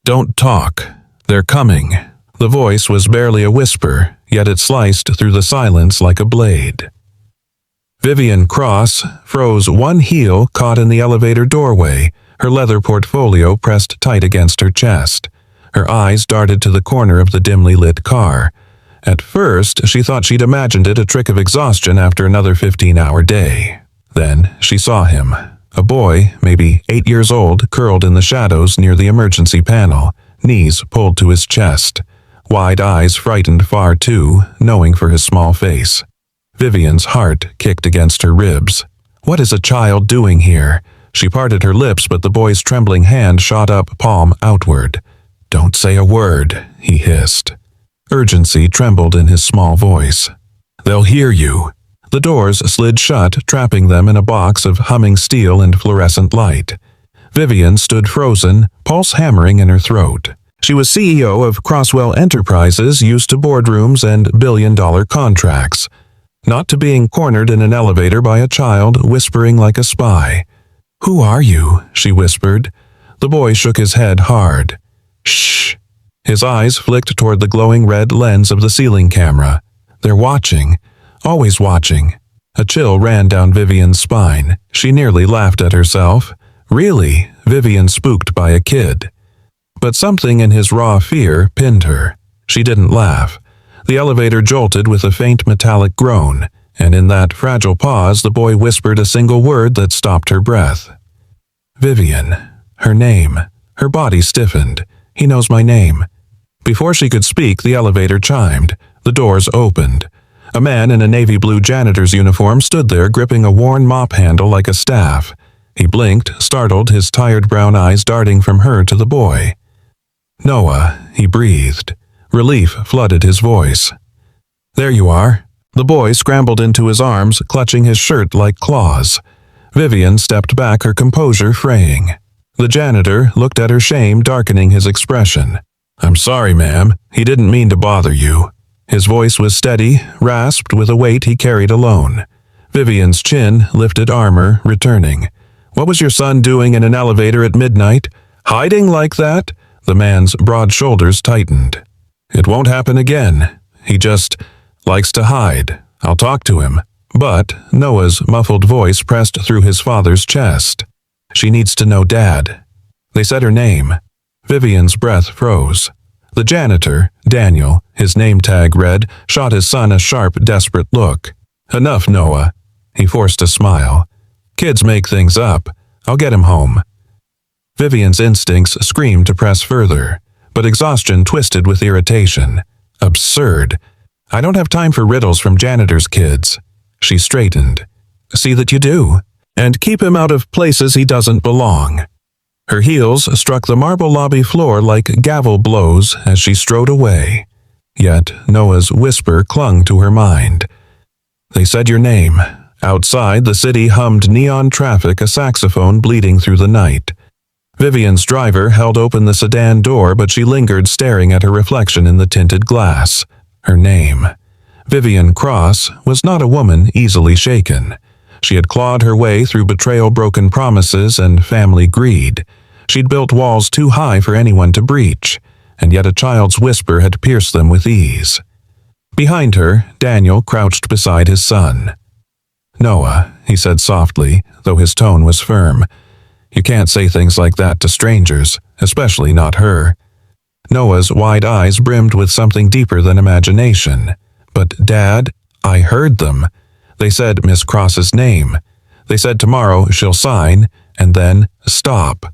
Don't talk. They're coming. The voice was barely a whisper, yet it sliced through the silence like a blade. Vivian Cross froze, one heel caught in the elevator doorway, her leather portfolio pressed tight against her chest. Her eyes darted to the corner of the dimly lit car. At first, she thought she'd imagined it a trick of exhaustion after another 15-hour day. Then she saw him. A boy, maybe 8 years old, curled in the shadows near the emergency panel, knees pulled to his chest. Wide eyes frightened far too, knowing for his small face. Vivian's heart kicked against her ribs. What is a child doing here? She parted her lips, but the boy's trembling hand shot up, palm outward. "Don't say a word," he hissed. Urgency trembled in his small voice. "They'll hear you." The doors slid shut, trapping them in a box of humming steel and fluorescent light. Vivian stood frozen, pulse hammering in her throat. She was CEO of Crosswell Enterprises, used to boardrooms and billion-dollar contracts. Not to being cornered in an elevator by a child whispering like a spy. "Who are you?" she whispered. The boy shook his head hard. "Shh." His eyes flicked toward the glowing red lens of the ceiling camera. "They're watching. Always watching." A chill ran down Vivian's spine. She nearly laughed at herself. Really, Vivian spooked by a kid. But something in his raw fear pinned her. She didn't laugh. The elevator jolted with a faint metallic groan, and in that fragile pause the boy whispered a single word that stopped her breath. "Vivian." Her name. Her body stiffened. "He knows my name." Before she could speak, the elevator chimed. The doors opened. A man in a navy blue janitor's uniform stood there, gripping a worn mop handle like a staff. He blinked, startled, his tired brown eyes darting from her to the boy. "Noah," he breathed. Relief flooded his voice. "There you are." The boy scrambled into his arms, clutching his shirt like claws. Vivian stepped back, her composure fraying. The janitor looked at her, shame darkening his expression. "I'm sorry, ma'am. He didn't mean to bother you." His voice was steady, rasped with a weight he carried alone. Vivian's chin lifted, armor returning. "What was your son doing in an elevator at midnight? Hiding like that?" The man's broad shoulders tightened. "It won't happen again. He just likes to hide. I'll talk to him." But Noah's muffled voice pressed through his father's chest. "She needs to know Dad." They said her name. Vivian's breath froze. The janitor, Daniel, his name tag read, shot his son a sharp, desperate look. "Enough, Noah." He forced a smile. "Kids make things up. I'll get him home." Vivian's instincts screamed to press further, but exhaustion twisted with irritation. Absurd. "I don't have time for riddles from janitor's kids." She straightened. "See that you do. And keep him out of places he doesn't belong." Her heels struck the marble lobby floor like gavel blows as she strode away. Yet Noah's whisper clung to her mind. "They said your name." Outside, the city hummed neon traffic, a saxophone bleeding through the night. Vivian's driver held open the sedan door, but she lingered, staring at her reflection in the tinted glass. Her name. Vivian Cross was not a woman easily shaken. She had clawed her way through betrayal, broken promises, and family greed. She'd built walls too high for anyone to breach, and yet a child's whisper had pierced them with ease. Behind her, Daniel crouched beside his son. "Noah," he said softly, though his tone was firm. "You can't say things like that to strangers, especially not her." Noah's wide eyes brimmed with something deeper than imagination. "But, Dad, I heard them. They said Miss Cross's name. They said tomorrow she'll sign, and then stop."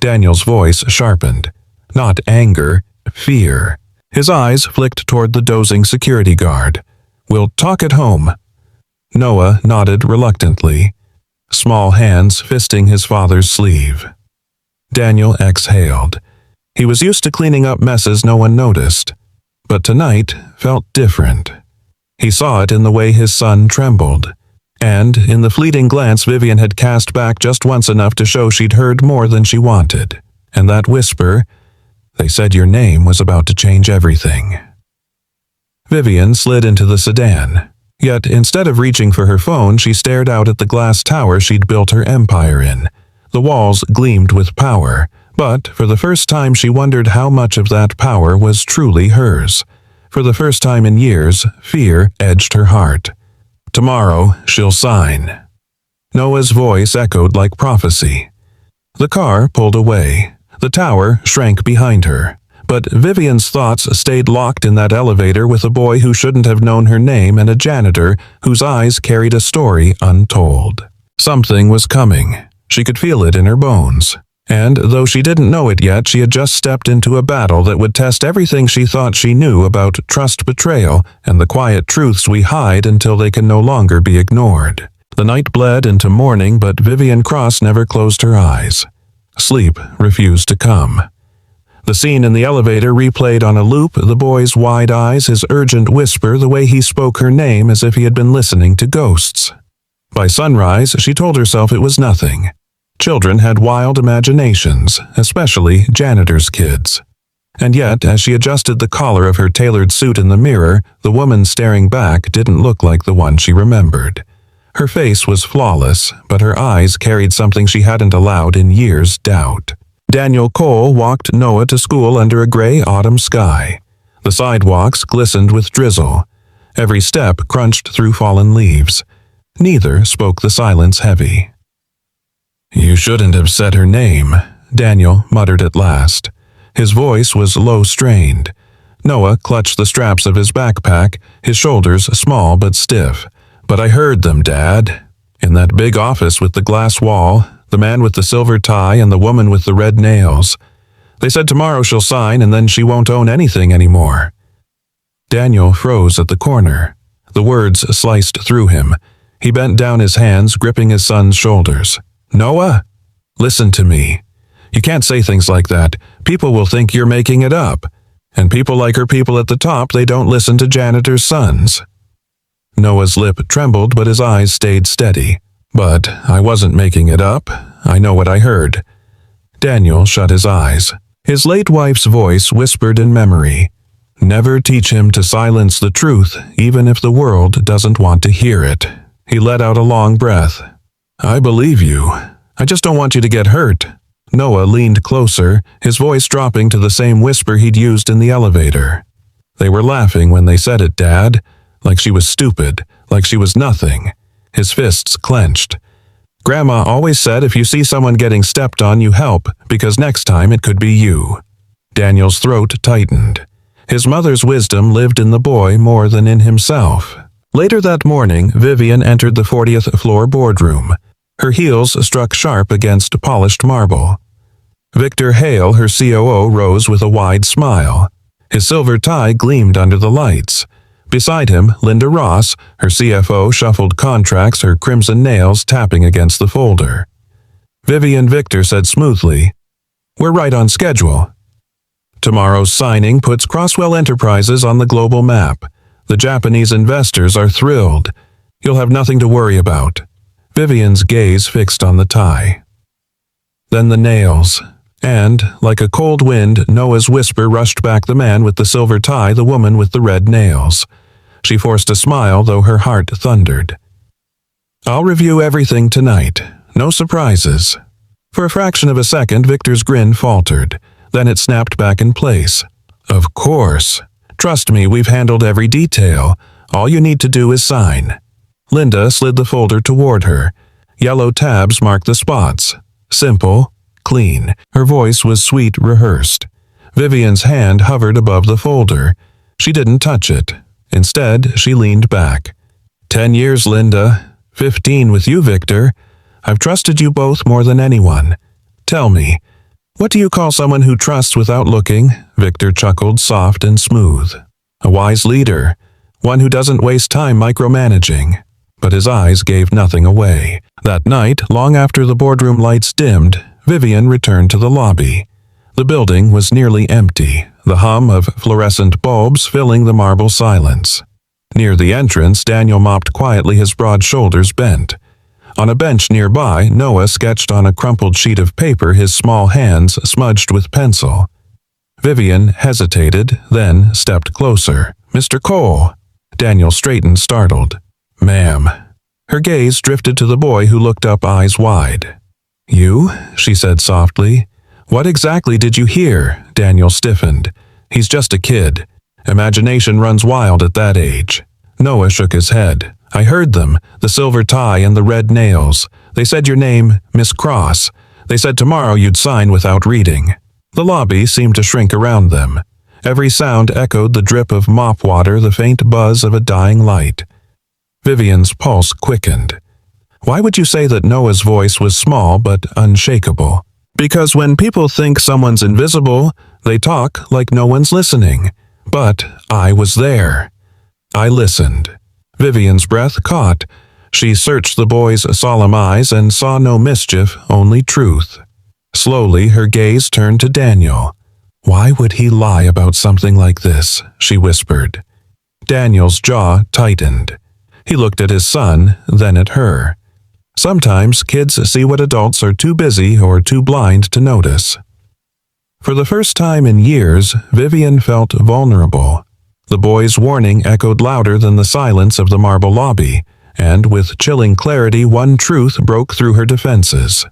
Daniel's voice sharpened. Not anger, fear. His eyes flicked toward the dozing security guard. "We'll talk at home." Noah nodded reluctantly, small hands fisting his father's sleeve. Daniel exhaled. He was used to cleaning up messes no one noticed, but tonight felt different. He saw it in the way his son trembled, and in the fleeting glance Vivian had cast back just once, enough to show she'd heard more than she wanted. And that whisper, "They said your name," was about to change everything. Vivian slid into the sedan. Yet instead of reaching for her phone, she stared out at the glass tower she'd built her empire in. The walls gleamed with power, But for the first time she wondered how much of that power was truly hers. For the first time in years, fear edged her heart. Tomorrow she'll sign. Noah's voice echoed like prophecy. The car pulled away. The tower shrank behind her. But Vivian's thoughts stayed locked in that elevator with a boy who shouldn't have known her name and a janitor whose eyes carried a story untold. Something was coming. She could feel it in her bones. And though she didn't know it yet, she had just stepped into a battle that would test everything she thought she knew about trust betrayal and the quiet truths we hide until they can no longer be ignored. The night bled into morning, but Vivian Cross never closed her eyes. Sleep refused to come. The scene in the elevator replayed on a loop, the boy's wide eyes, his urgent whisper, the way he spoke her name as if he had been listening to ghosts. By sunrise, she told herself it was nothing. Children had wild imaginations, especially janitor's kids. And yet, as she adjusted the collar of her tailored suit in the mirror, the woman staring back didn't look like the one she remembered. Her face was flawless, but her eyes carried something she hadn't allowed in years' doubt. Daniel Cole walked Noah to school under a gray autumn sky. The sidewalks glistened with drizzle. Every step crunched through fallen leaves. Neither spoke the silence heavy. "You shouldn't have said her name," Daniel muttered at last. His voice was low-strained. Noah clutched the straps of his backpack, his shoulders small but stiff. "But I heard them, Dad. In that big office with the glass wall, the man with the silver tie and the woman with the red nails. They said tomorrow she'll sign and then she won't own anything anymore." Daniel froze at the corner. The words sliced through him. He bent down his hands, gripping his son's shoulders. "Noah, listen to me. You can't say things like that. People will think you're making it up. And people like her people at the top, they don't listen to janitor's sons." Noah's lip trembled, but his eyes stayed steady. "But I wasn't making it up. I know what I heard." Daniel shut his eyes. His late wife's voice whispered in memory. "Never teach him to silence the truth, even if the world doesn't want to hear it." He let out a long breath. "I believe you. I just don't want you to get hurt." Noah leaned closer, his voice dropping to the same whisper he'd used in the elevator. "They were laughing when they said it, Dad. Like she was stupid, like she was nothing." His fists clenched. "Grandma always said if you see someone getting stepped on, you help, because next time it could be you." Daniel's throat tightened. His mother's wisdom lived in the boy more than in himself. Later that morning, Vivian entered the 40th floor boardroom. Her heels struck sharp against polished marble. Victor Hale, her COO, rose with a wide smile. His silver tie gleamed under the lights. Beside him, Linda Ross, her CFO, shuffled contracts, her crimson nails tapping against the folder. Vivian Victor said smoothly, "We're right on schedule. Tomorrow's signing puts Crosswell Enterprises on the global map. The Japanese investors are thrilled. You'll have nothing to worry about." Vivian's gaze fixed on the tie. Then the nails. And, like a cold wind, Noah's whisper rushed back the man with the silver tie, the woman with the red nails. She forced a smile, though her heart thundered. "I'll review everything tonight. No surprises." For a fraction of a second, Victor's grin faltered. Then it snapped back in place. "Of course. Trust me, we've handled every detail. All you need to do is sign." Linda slid the folder toward her. Yellow tabs marked the spots. Simple, clean. Her voice was sweet, rehearsed. Vivian's hand hovered above the folder. She didn't touch it. Instead, she leaned back. 10 years, Linda. 15 with you, Victor. I've trusted you both more than anyone. Tell me, what do you call someone who trusts without looking? Victor chuckled, soft and smooth. A wise leader. One who doesn't waste time micromanaging. But his eyes gave nothing away. That night, long after the boardroom lights dimmed, Vivian returned to the lobby. The building was nearly empty, the hum of fluorescent bulbs filling the marble silence. Near the entrance, Daniel mopped quietly, his broad shoulders bent. On a bench nearby, Noah sketched on a crumpled sheet of paper, his small hands smudged with pencil. Vivian hesitated, then stepped closer. "Mr. Cole." Daniel straightened, startled. "Ma'am." Her gaze drifted to the boy, who looked up, eyes wide. "You?" she said softly. What exactly did you hear? Daniel stiffened. He's just a kid. Imagination runs wild at that age. Noah shook his head. I heard them, the silver tie and the red nails. They said your name, Miss Cross. They said tomorrow you'd sign without reading. The lobby seemed to shrink around them. Every sound echoed the drip of mop water, the faint buzz of a dying light. Vivian's pulse quickened. Why would you say that Noah's voice was small but unshakable? Because when people think someone's invisible, they talk like no one's listening. But I was there. I listened. Vivian's breath caught. She searched the boy's solemn eyes and saw no mischief, only truth. Slowly, her gaze turned to Daniel. Why would he lie about something like this? She whispered. Daniel's jaw tightened. He looked at his son, then at her. Sometimes kids see what adults are too busy or too blind to notice. For the first time in years, Vivian felt vulnerable. The boy's warning echoed louder than the silence of the marble lobby, and with chilling clarity one truth broke through her defenses.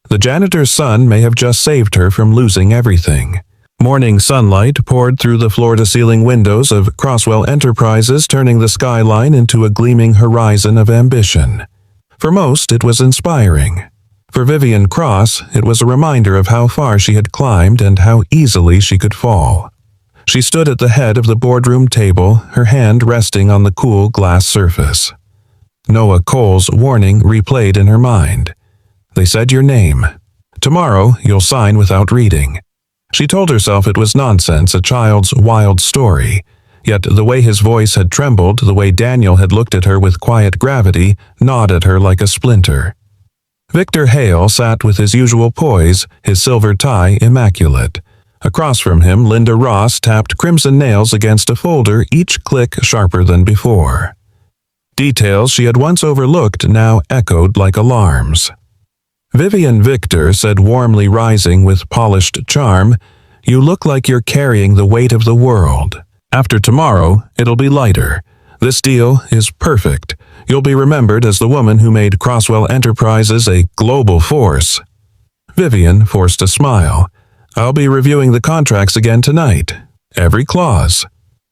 The janitor's son may have just saved her from losing everything. Morning sunlight poured through the floor-to-ceiling windows of Crosswell Enterprises, turning the skyline into a gleaming horizon of ambition. For most, it was inspiring. For Vivian Cross, it was a reminder of how far she had climbed and how easily she could fall. She stood at the head of the boardroom table, her hand resting on the cool glass surface. Noah Cole's warning replayed in her mind. They said your name. Tomorrow, you'll sign without reading. She told herself it was nonsense, a child's wild story. Yet the way his voice had trembled, the way Daniel had looked at her with quiet gravity, gnawed at her like a splinter. Victor Hale sat with his usual poise, his silver tie immaculate. Across from him, Linda Ross tapped crimson nails against a folder, each click sharper than before. Details she had once overlooked now echoed like alarms. Vivian Victor said warmly, rising with polished charm, "You look like you're carrying the weight of the world. After tomorrow, it'll be lighter. This deal is perfect. You'll be remembered as the woman who made Crosswell Enterprises a global force." Vivian forced a smile. "I'll be reviewing the contracts again tonight. Every clause."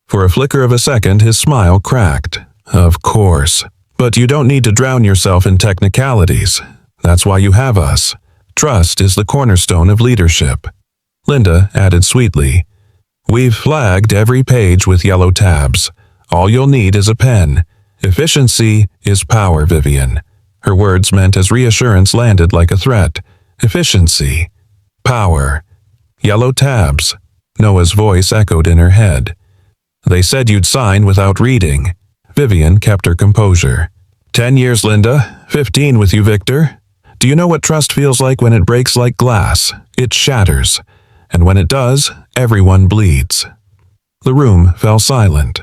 For a flicker of a second, his smile cracked. "Of course. But you don't need to drown yourself in technicalities. That's why you have us. Trust is the cornerstone of leadership." Linda added sweetly, "We've flagged every page with yellow tabs. All you'll need is a pen. Efficiency is power, Vivian." Her words meant as reassurance landed like a threat. Efficiency. Power. Yellow tabs. Noah's voice echoed in her head. "They said you'd sign without reading." Vivian kept her composure. 10 years, Linda. 15 with you, Victor. Do you know what trust feels like when it breaks like glass? It shatters. And when it does, everyone bleeds. The room fell silent.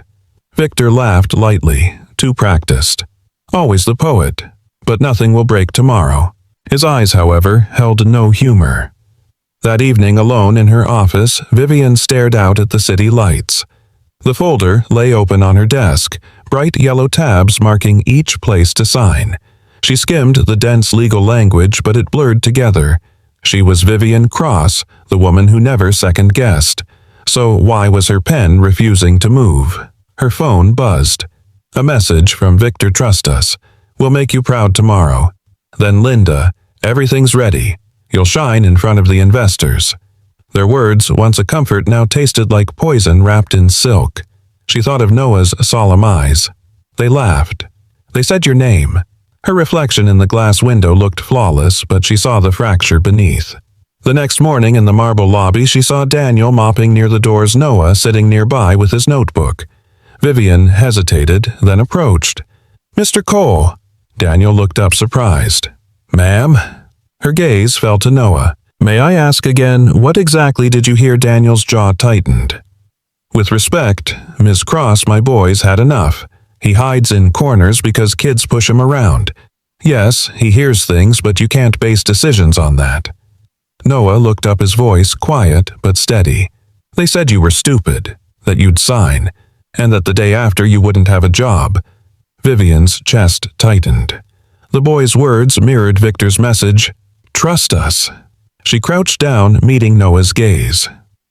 Victor laughed lightly, too practiced. Always the poet. But nothing will break tomorrow. His eyes, however, held no humor. That evening, alone in her office, Vivian stared out at the city lights. The folder lay open on her desk, bright yellow tabs marking each place to sign. She skimmed the dense legal language, but it blurred together. She was Vivian Cross, the woman who never second-guessed. So why was her pen refusing to move? Her phone buzzed. A message from Victor. "Trust us. We'll make you proud tomorrow." Then Linda, "Everything's ready. You'll shine in front of the investors." Their words, once a comfort, now tasted like poison wrapped in silk. She thought of Noah's solemn eyes. They laughed. "They said your name." Her reflection in the glass window looked flawless, but she saw the fracture beneath. The next morning in the marble lobby, she saw Daniel mopping near the doors, Noah sitting nearby with his notebook. Vivian hesitated, then approached. "Mr. Cole." Daniel looked up surprised. "Ma'am?" Her gaze fell to Noah. "May I ask again, what exactly did you hear?" Daniel's jaw tightened. "With respect, Miss Cross, my boy's had enough. He hides in corners because kids push him around. Yes, he hears things, but you can't base decisions on that." Noah looked up, his voice quiet but steady. "They said you were stupid, that you'd sign, and that the day after you wouldn't have a job." Vivian's chest tightened. The boy's words mirrored Victor's message, "Trust us." She crouched down, meeting Noah's gaze.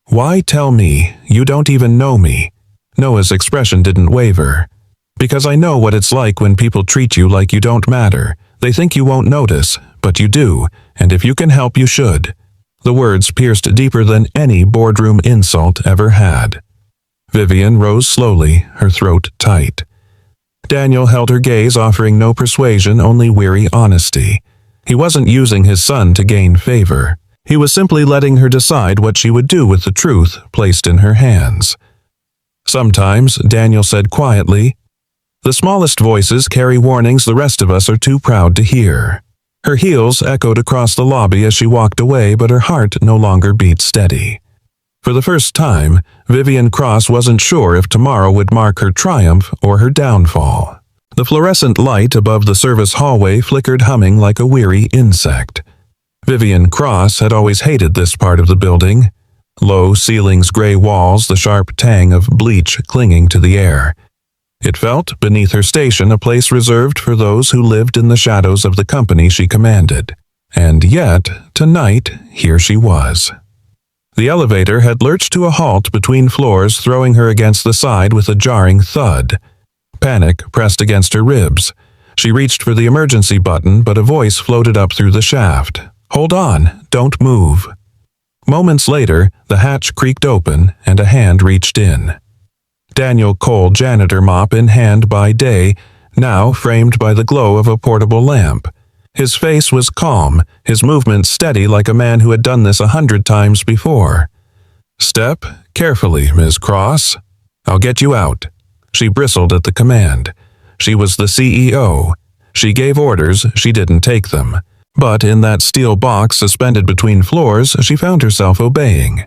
"Why tell me? You don't even know me." Noah's expression didn't waver. "Because I know what it's like when people treat you like you don't matter. They think you won't notice, but you do, and if you can help, you should." The words pierced deeper than any boardroom insult ever had. Vivian rose slowly, her throat tight. Daniel held her gaze, offering no persuasion, only weary honesty. He wasn't using his son to gain favor. He was simply letting her decide what she would do with the truth placed in her hands. Sometimes, Daniel said quietly, "the smallest voices carry warnings the rest of us are too proud to hear." Her heels echoed across the lobby as she walked away, but her heart no longer beat steady. For the first time, Vivian Cross wasn't sure if tomorrow would mark her triumph or her downfall. The fluorescent light above the service hallway flickered, humming like a weary insect. Vivian Cross had always hated this part of the building. Low ceilings, gray walls, the sharp tang of bleach clinging to the air. It felt, beneath her station, a place reserved for those who lived in the shadows of the company she commanded. And yet, tonight, here she was. The elevator had lurched to a halt between floors, throwing her against the side with a jarring thud. Panic pressed against her ribs. She reached for the emergency button, but a voice floated up through the shaft. "Hold on, don't move." Moments later, the hatch creaked open and a hand reached in. Daniel Cole, janitor, mop in hand by day, now framed by the glow of a portable lamp. His face was calm, his movements steady like a man who had done this 100 times before. "Step carefully, Ms. Cross. I'll get you out." She bristled at the command. She was the CEO. She gave orders, she didn't take them. But in that steel box suspended between floors, she found herself obeying.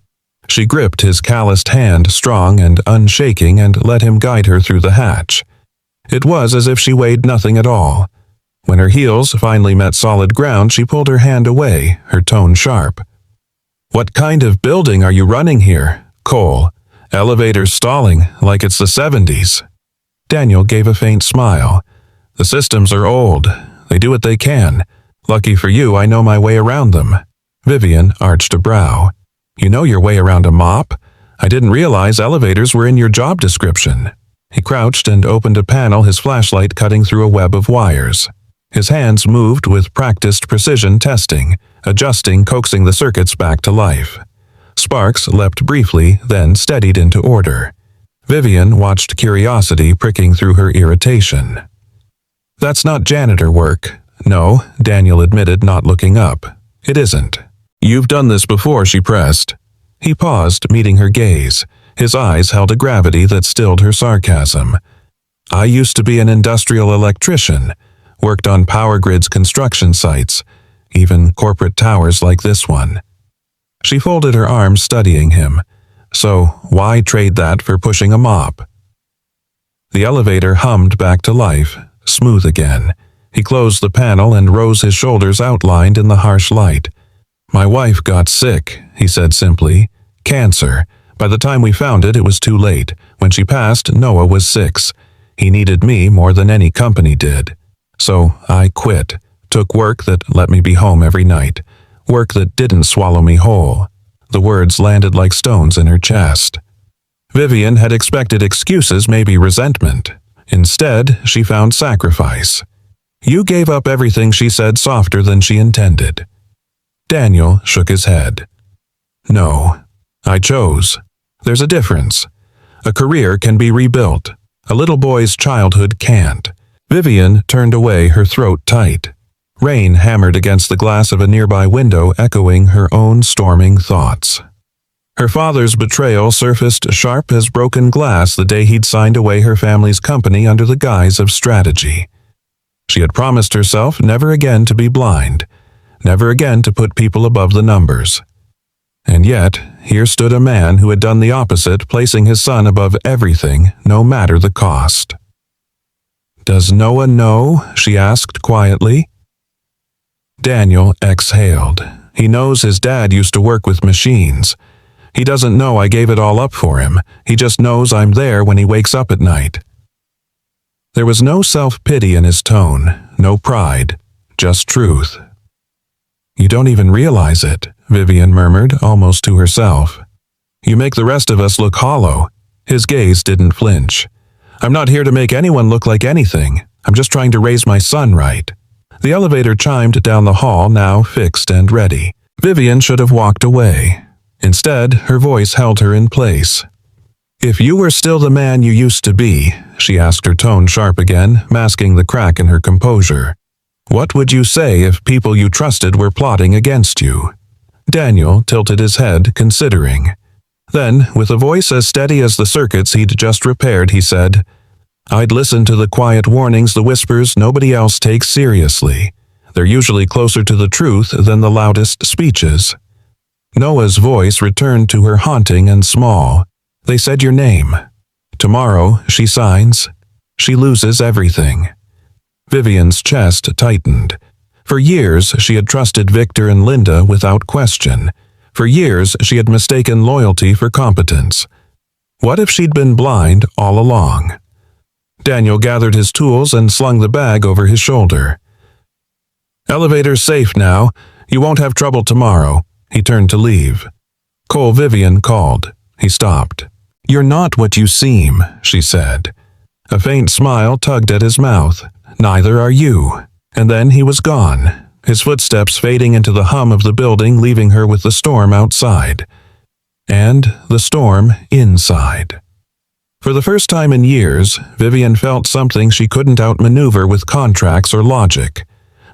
She gripped his calloused hand, strong and unshaking, and let him guide her through the hatch. It was as if she weighed nothing at all. When her heels finally met solid ground, she pulled her hand away, her tone sharp. "What kind of building are you running here, Cole? Elevators stalling like it's the 70s. Daniel gave a faint smile. "The systems are old. They do what they can. Lucky for you, I know my way around them." Vivian arched a brow. "You know your way around a mop? I didn't realize elevators were in your job description." He crouched and opened a panel, his flashlight cutting through a web of wires. His hands moved with practiced precision, testing, adjusting, coaxing the circuits back to life. Sparks leapt briefly, then steadied into order. Vivian watched curiosity pricking through her irritation. "That's not janitor work." "No," Daniel admitted, not looking up. "It isn't." "You've done this before," she pressed. He paused, meeting her gaze. His eyes held a gravity that stilled her sarcasm. "I used to be an industrial electrician, worked on power grids, construction sites, even corporate towers like this one." She folded her arms, studying him. "So why trade that for pushing a mop?" The elevator hummed back to life, smooth again. He closed the panel and rose, his shoulders outlined in the harsh light. "My wife got sick," he said simply. "Cancer. By the time we found it, it was too late. When she passed, Noah was 6. He needed me more than any company did. So I quit, took work that let me be home every night, work that didn't swallow me whole." The words landed like stones in her chest. Vivian had expected excuses, maybe resentment. Instead, she found sacrifice. "You gave up everything," she said, softer than she intended. Daniel shook his head. "No, I chose. There's a difference. A career can be rebuilt. A little boy's childhood can't." Vivian turned away, her throat tight. Rain hammered against the glass of a nearby window, echoing her own storming thoughts. Her father's betrayal surfaced sharp as broken glass the day he'd signed away her family's company under the guise of strategy. She had promised herself never again to be blind, never again to put people above the numbers. And yet, here stood a man who had done the opposite, placing his son above everything, no matter the cost. "Does Noah know?" she asked quietly. Daniel exhaled. "He knows his dad used to work with machines. He doesn't know I gave it all up for him. He just knows I'm there when he wakes up at night." There was no self-pity in his tone, no pride, just truth. You don't even realize it, Vivian murmured, almost to herself. You make the rest of us look hollow. His gaze didn't flinch. I'm not here to make anyone look like anything. I'm just trying to raise my son right. The elevator chimed down the hall, now fixed and ready. Vivian should have walked away. Instead, her voice held her in place. If you were still the man you used to be, she asked, her tone sharp again, masking the crack in her composure, what would you say if people you trusted were plotting against you? Daniel tilted his head, considering. Then, with a voice as steady as the circuits he'd just repaired, he said, I'd listen to the quiet warnings, the whispers nobody else takes seriously. They're usually closer to the truth than the loudest speeches. Noah's voice returned to her, haunting and small. They said your name. Tomorrow, she signs. She loses everything. Vivian's chest tightened. For years, she had trusted Victor and Linda without question. For years, she had mistaken loyalty for competence. What if she'd been blind all along? Daniel gathered his tools and slung the bag over his shoulder. Elevator's safe now. You won't have trouble tomorrow. He turned to leave. Cole, Vivian called. He stopped. You're not what you seem, she said. A faint smile tugged at his mouth. Neither are you. And then he was gone, his footsteps fading into the hum of the building, leaving her with the storm outside. And the storm inside. For the first time in years, Vivian felt something she couldn't outmaneuver with contracts or logic.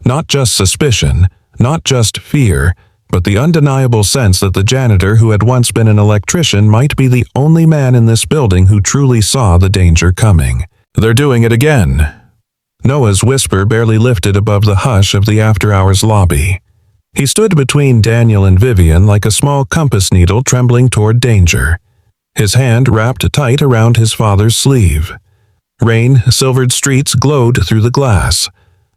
Not just suspicion, not just fear, but the undeniable sense that the janitor who had once been an electrician might be the only man in this building who truly saw the danger coming. They're doing it again. Noah's whisper barely lifted above the hush of the after-hours lobby. He stood between Daniel and Vivian like a small compass needle trembling toward danger, his hand wrapped tight around his father's sleeve. Rain-silvered streets glowed through the glass.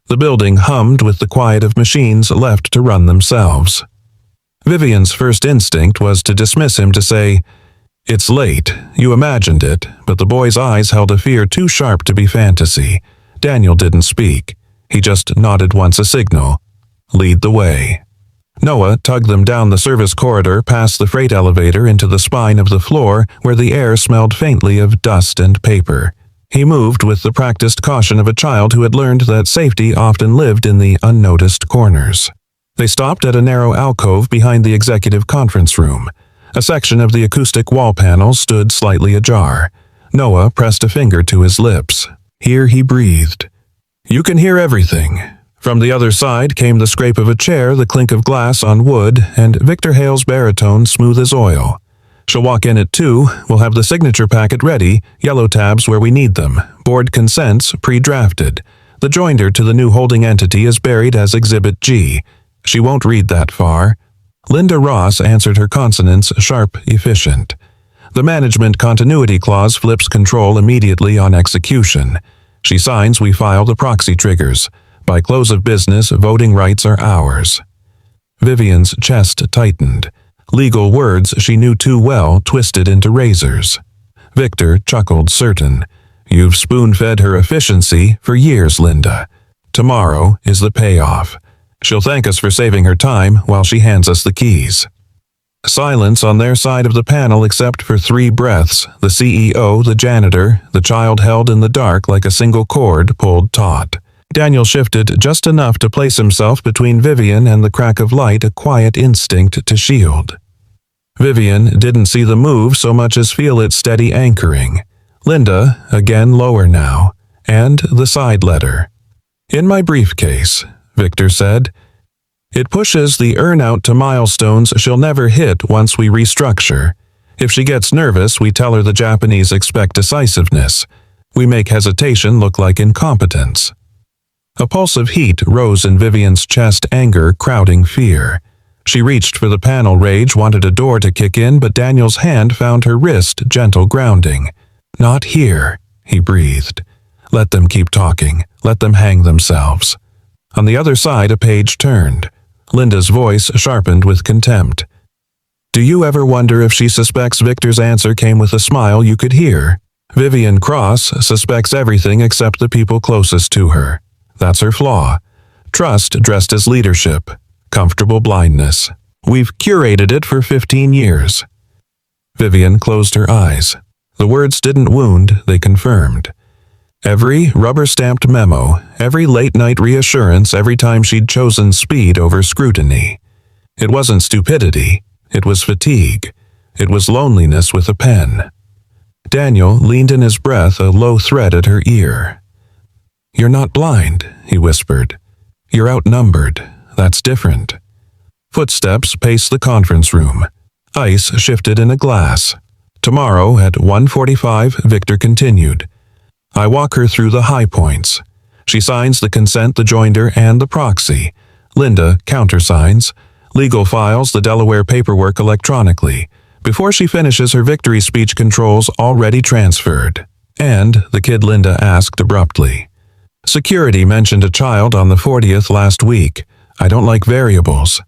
The building hummed with the quiet of machines left to run themselves. Vivian's first instinct was to dismiss him, to say, It's late, you imagined it, but the boy's eyes held a fear too sharp to be fantasy. Daniel didn't speak. He just nodded once, a signal. Lead the way. Noah tugged them down the service corridor, past the freight elevator, into the spine of the floor where the air smelled faintly of dust and paper. He moved with the practiced caution of a child who had learned that safety often lived in the unnoticed corners. They stopped at a narrow alcove behind the executive conference room. A section of the acoustic wall panel stood slightly ajar. Noah pressed a finger to his lips. Here he breathed. You can hear everything. From the other side came the scrape of a chair, the clink of glass on wood, and Victor Hale's baritone smooth as oil. She'll walk in at 2. We'll have the signature packet ready, yellow tabs where we need them, board consents pre-drafted. The joinder to the new holding entity is buried as Exhibit G. She won't read that far. Linda Ross answered her consonants, sharp, efficient. The management continuity clause flips control immediately on execution. She signs, we file the proxy triggers. By close of business, voting rights are ours. Vivian's chest tightened. Legal words she knew too well twisted into razors. Victor chuckled, certain. You've spoon-fed her efficiency for years, Linda. Tomorrow is the payoff. She'll thank us for saving her time while she hands us the keys. Silence on their side of the panel except for 3 breaths, the CEO, the janitor, the child held in the dark like a single cord pulled taut. Daniel shifted just enough to place himself between Vivian and the crack of light, a quiet instinct to shield. Vivian didn't see the move so much as feel its steady anchoring. Linda, again lower now, and the side letter. In my briefcase, Victor said. It pushes the earn out to milestones she'll never hit once we restructure. If she gets nervous, we tell her the Japanese expect decisiveness. We make hesitation look like incompetence. A pulse of heat rose in Vivian's chest, anger crowding fear. She reached for the panel, rage wanted a door to kick in, but Daniel's hand found her wrist, gentle grounding. Not here, he breathed. Let them keep talking. Let them hang themselves. On the other side, a page turned. Linda's voice sharpened with contempt. Do you ever wonder if she suspects Victor's answer came with a smile you could hear? Vivian Cross suspects everything except the people closest to her. That's her flaw. Trust dressed as leadership. Comfortable blindness. We've curated it for 15 years. Vivian closed her eyes. The words didn't wound, they confirmed. Every rubber-stamped memo, every late-night reassurance every time she'd chosen speed over scrutiny. It wasn't stupidity. It was fatigue. It was loneliness with a pen. Daniel leaned in his breath, a low threat at her ear. "You're not blind," he whispered. "You're outnumbered. That's different." Footsteps paced the conference room. Ice shifted in a glass. Tomorrow at 1:45, Victor continued. "I walk her through the high points. She signs the consent, the joinder, and the proxy. Linda countersigns. Legal files the Delaware paperwork electronically. Before she finishes, her victory speech controls already transferred." "And?" the kid Linda asked abruptly. "Security mentioned a child on the 40th last week. I don't like variables."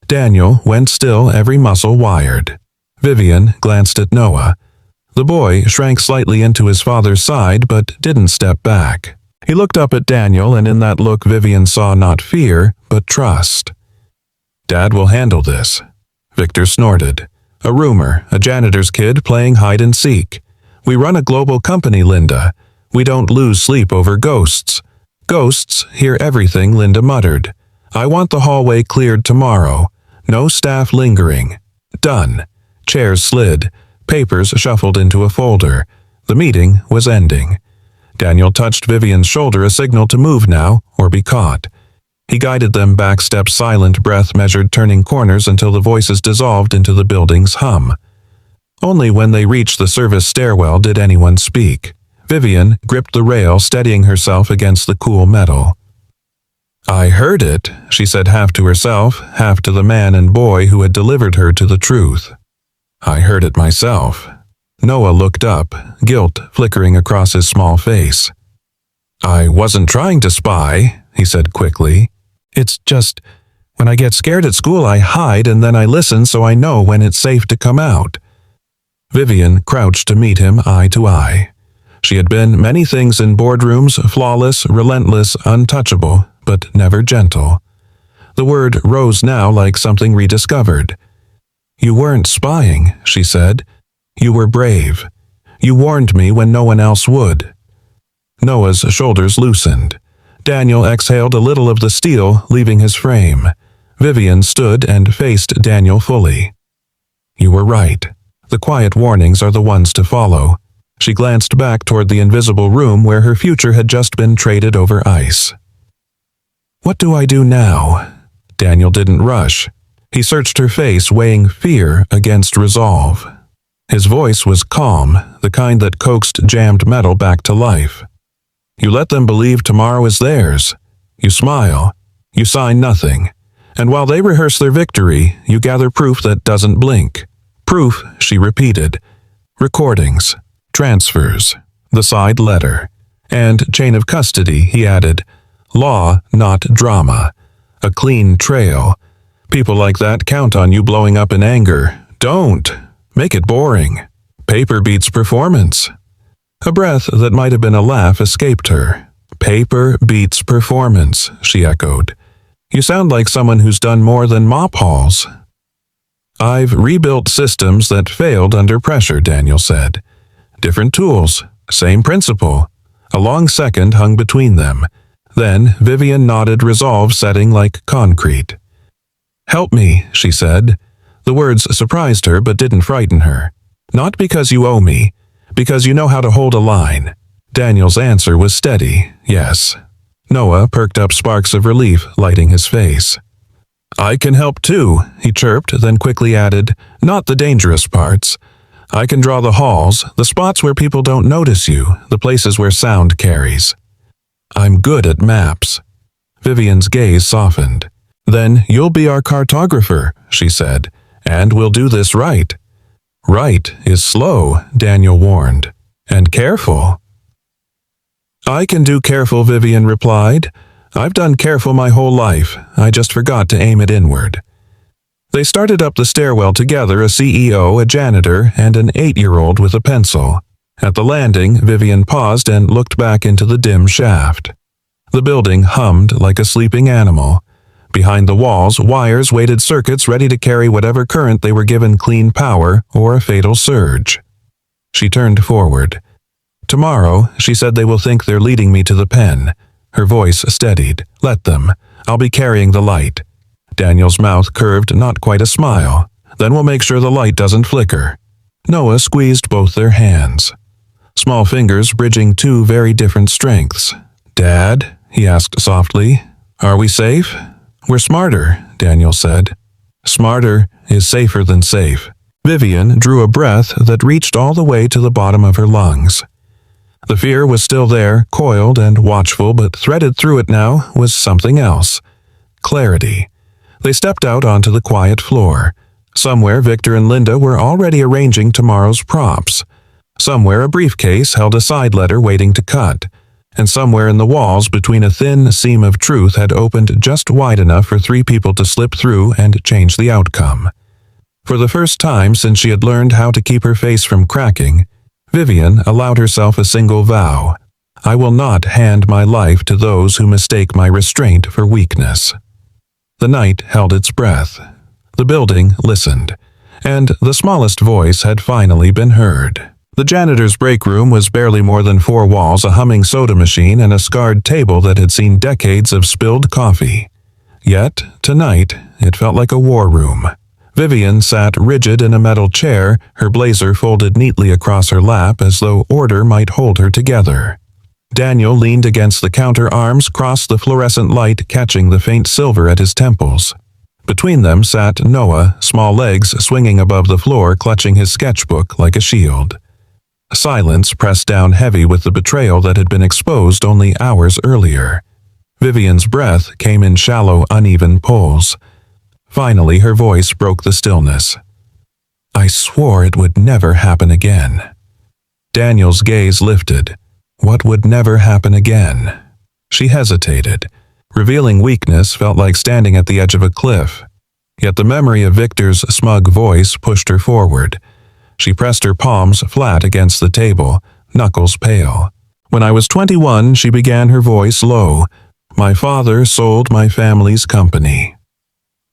Daniel went still, every muscle wired. Vivian glanced at Noah. The boy shrank slightly into his father's side, but didn't step back. He looked up at Daniel, and in that look Vivian saw not fear, but trust. "Dad will handle this." Victor snorted. "A rumor, a janitor's kid playing hide-and-seek. We run a global company, Linda. We don't lose sleep over ghosts." "Ghosts hear everything," Linda muttered. "I want the hallway cleared tomorrow. No staff lingering." "Done." Chairs slid. Papers shuffled into a folder. The meeting was ending. Daniel touched Vivian's shoulder, a signal to move now, or be caught. He guided them back steps, silent, breath measured, turning corners until the voices dissolved into the building's hum. Only when they reached the service stairwell did anyone speak. Vivian gripped the rail, steadying herself against the cool metal. "I heard it," she said, half to herself, half to the man and boy who had delivered her to the truth. "I heard it myself." Noah looked up, guilt flickering across his small face. "I wasn't trying to spy," he said quickly. "It's just, when I get scared at school I hide and then I listen so I know when it's safe to come out." Vivian crouched to meet him eye to eye. She had been many things in boardrooms, flawless, relentless, untouchable, but never gentle. The word rose now like something rediscovered. "You weren't spying," she said. "You were brave. You warned me when no one else would." Noah's shoulders loosened. Daniel exhaled a little of the steel, leaving his frame. Vivian stood and faced Daniel fully. "You were right. The quiet warnings are the ones to follow." She glanced back toward the invisible room where her future had just been traded over ice. "What do I do now?" Daniel didn't rush. He searched her face, weighing fear against resolve. His voice was calm, the kind that coaxed jammed metal back to life. "You let them believe tomorrow is theirs. You smile. You sign nothing. And while they rehearse their victory, you gather proof that doesn't blink." "Proof," she repeated. "Recordings. Transfers. The side letter. And chain of custody," he added. "Law, not drama. A clean trail. People like that count on you blowing up in anger. Don't. Make it boring. Paper beats performance." A breath that might have been a laugh escaped her. "Paper beats performance," she echoed. "You sound like someone who's done more than mop halls." "I've rebuilt systems that failed under pressure," Daniel said. "Different tools, same principle." A long second hung between them. Then Vivian nodded, resolve setting like concrete. "Help me," she said. The words surprised her but didn't frighten her. "Not because you owe me, because you know how to hold a line." Daniel's answer was steady, yes. Noah perked up, sparks of relief lighting his face. "I can help too," he chirped, then quickly added, "not the dangerous parts. I can draw the halls, the spots where people don't notice you, the places where sound carries. I'm good at maps." Vivian's gaze softened. "Then you'll be our cartographer," she said, "and we'll do this right." "Right is slow," Daniel warned, "and careful." "I can do careful," Vivian replied. "I've done careful my whole life. I just forgot to aim it inward." They started up the stairwell together, a CEO, a janitor, and an 8-year-old with a pencil. At the landing, Vivian paused and looked back into the dim shaft. The building hummed like a sleeping animal. Behind the walls, wires weighted circuits ready to carry whatever current they were given clean power or a fatal surge. She turned forward. "Tomorrow," she said, "they will think they're leading me to the pen." Her voice steadied. "Let them. I'll be carrying the light." Daniel's mouth curved not quite a smile. "Then we'll make sure the light doesn't flicker." Noah squeezed both their hands, small fingers bridging two very different strengths. "Dad," he asked softly, "are we safe?" "We're smarter," Daniel said. "Smarter is safer than safe." Vivian drew a breath that reached all the way to the bottom of her lungs. The fear was still there, coiled and watchful, but threaded through it now was something else. Clarity. They stepped out onto the quiet floor. Somewhere Victor and Linda were already arranging tomorrow's props. Somewhere a briefcase held a side letter waiting to cut. And somewhere in the walls between a thin seam of truth had opened just wide enough for three people to slip through and change the outcome. For the first time since she had learned how to keep her face from cracking, Vivian allowed herself a single vow. "I will not hand my life to those who mistake my restraint for weakness." The night held its breath. The building listened, and the smallest voice had finally been heard. The janitor's break room was barely more than four walls, a humming soda machine, and a scarred table that had seen decades of spilled coffee. Yet, tonight, it felt like a war room. Vivian sat rigid in a metal chair, her blazer folded neatly across her lap as though order might hold her together. Daniel leaned against the counter, arms crossed, the fluorescent light catching the faint silver at his temples. Between them sat Noah, small legs swinging above the floor, clutching his sketchbook like a shield. Silence pressed down heavy with the betrayal that had been exposed only hours earlier. Vivian's breath came in shallow, uneven pulls. Finally, her voice broke the stillness. "I swore it would never happen again." Daniel's gaze lifted. What would never happen again? She hesitated. Revealing weakness felt like standing at the edge of a cliff. Yet the memory of Victor's smug voice pushed her forward. She pressed her palms flat against the table, knuckles pale. "When I was 21, she began, her voice low. "My father sold my family's company.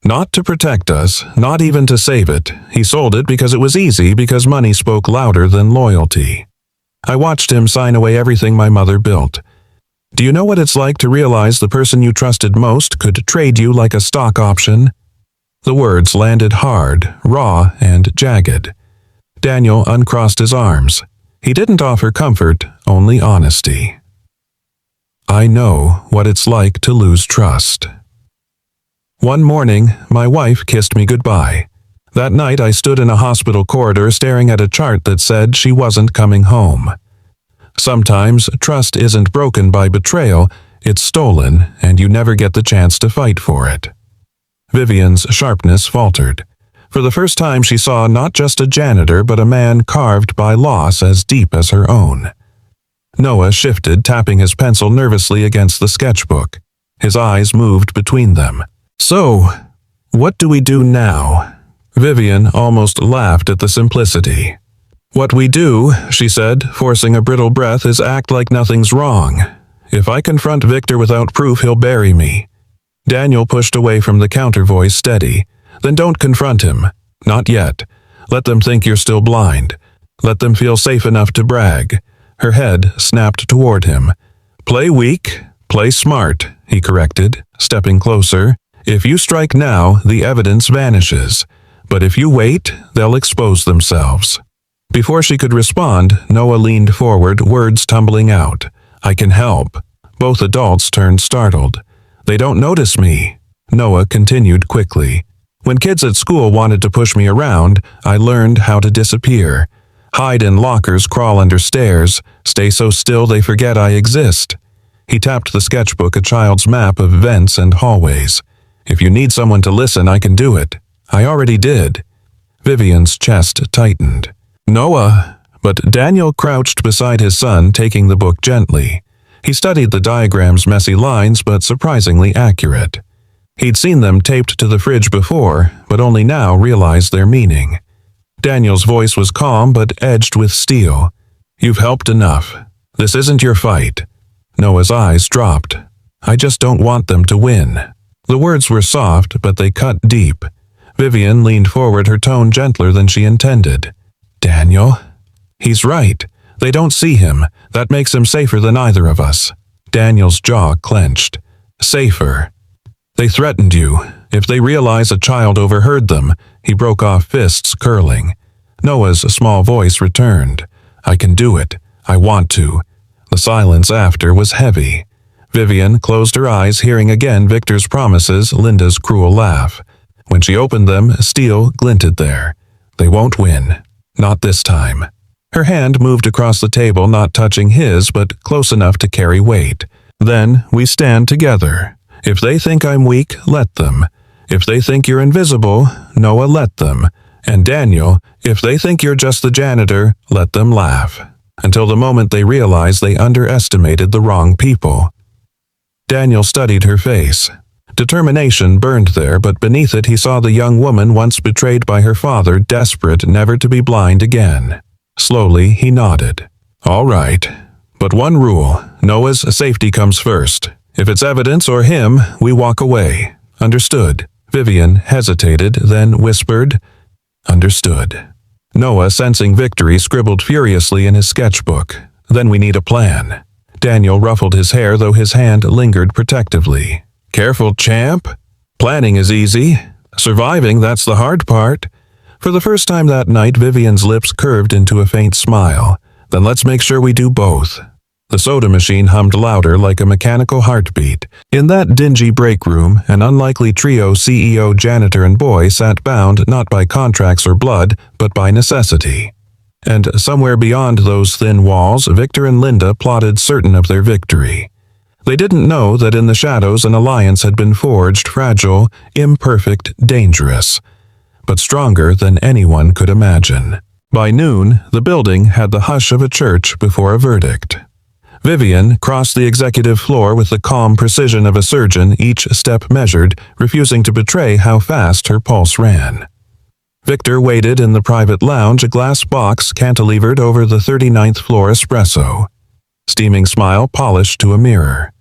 Not to protect us, not even to save it. He sold it because it was easy, because money spoke louder than loyalty. I watched him sign away everything my mother built. Do you know what it's like to realize the person you trusted most could trade you like a stock option?" The words landed hard, raw, and jagged. Daniel uncrossed his arms. He didn't offer comfort, only honesty. "I know what it's like to lose trust." One morning, my wife kissed me goodbye. That night I stood in a hospital corridor staring at a chart that said she wasn't coming home. Sometimes trust isn't broken by betrayal, it's stolen, and you never get the chance to fight for it. Vivian's sharpness faltered. For the first time she saw not just a janitor but a man carved by loss as deep as her own. Noah shifted, tapping his pencil nervously against the sketchbook. His eyes moved between them. "So, what do we do now?" Vivian almost laughed at the simplicity. "What we do," she said, forcing a brittle breath, "is act like nothing's wrong. If I confront Victor without proof, he'll bury me." Daniel pushed away from the counter, voice steady. "Then don't confront him. Not yet. Let them think you're still blind. Let them feel safe enough to brag." Her head snapped toward him. "Play weak, play smart," he corrected, stepping closer. "If you strike now, the evidence vanishes. But if you wait, they'll expose themselves." Before she could respond, Noah leaned forward, words tumbling out. "I can help." Both adults turned startled. "They don't notice me," Noah continued quickly. "When kids at school wanted to push me around, I learned how to disappear. Hide in lockers, crawl under stairs, stay so still they forget I exist." He tapped the sketchbook, a child's map of vents and hallways. "If you need someone to listen, I can do it. I already did." Vivian's chest tightened. "Noah," but Daniel crouched beside his son, taking the book gently. He studied the diagram's messy lines, but surprisingly accurate. He'd seen them taped to the fridge before, but only now realized their meaning. Daniel's voice was calm but edged with steel. "You've helped enough. This isn't your fight." Noah's eyes dropped. "I just don't want them to win." The words were soft, but they cut deep. Vivian leaned forward, her tone gentler than she intended. "Daniel?" "He's right. They don't see him. That makes him safer than either of us." Daniel's jaw clenched. "Safer. They threatened you. If they realize a child overheard them," he broke off, fists curling. Noah's small voice returned. "I can do it. I want to." The silence after was heavy. Vivian closed her eyes, hearing again Victor's promises, Linda's cruel laugh. When she opened them, steel glinted there. They won't win. Not this time. Her hand moved across the table, not touching his, but close enough to carry weight. "Then we stand together. If they think I'm weak, let them. If they think you're invisible, Noah, let them. And Daniel, if they think you're just the janitor, let them laugh." Until the moment they realized they underestimated the wrong people. Daniel studied her face. Determination burned there, but beneath it he saw the young woman once betrayed by her father, desperate never to be blind again. Slowly he nodded. "All right. But one rule, Noah's safety comes first. If it's evidence or him, we walk away. Understood?" Vivian hesitated, then whispered, "Understood." Noah, sensing victory, scribbled furiously in his sketchbook. "Then we need a plan." Daniel ruffled his hair, though his hand lingered protectively. "Careful, champ. Planning is easy. Surviving, that's the hard part." For the first time that night, Vivian's lips curved into a faint smile. "Then let's make sure we do both." The soda machine hummed louder, like a mechanical heartbeat. In that dingy break room, an unlikely trio, CEO, janitor, and boy, sat bound not by contracts or blood, but by necessity. And somewhere beyond those thin walls, Victor and Linda plotted, certain of their victory. They didn't know that in the shadows an alliance had been forged, fragile, imperfect, dangerous, but stronger than anyone could imagine. By noon, the building had the hush of a church before a verdict. Vivian crossed the executive floor with the calm precision of a surgeon, each step measured, refusing to betray how fast her pulse ran. Victor waited in the private lounge, a glass box cantilevered over the 39th floor espresso. Steaming smile polished to a mirror.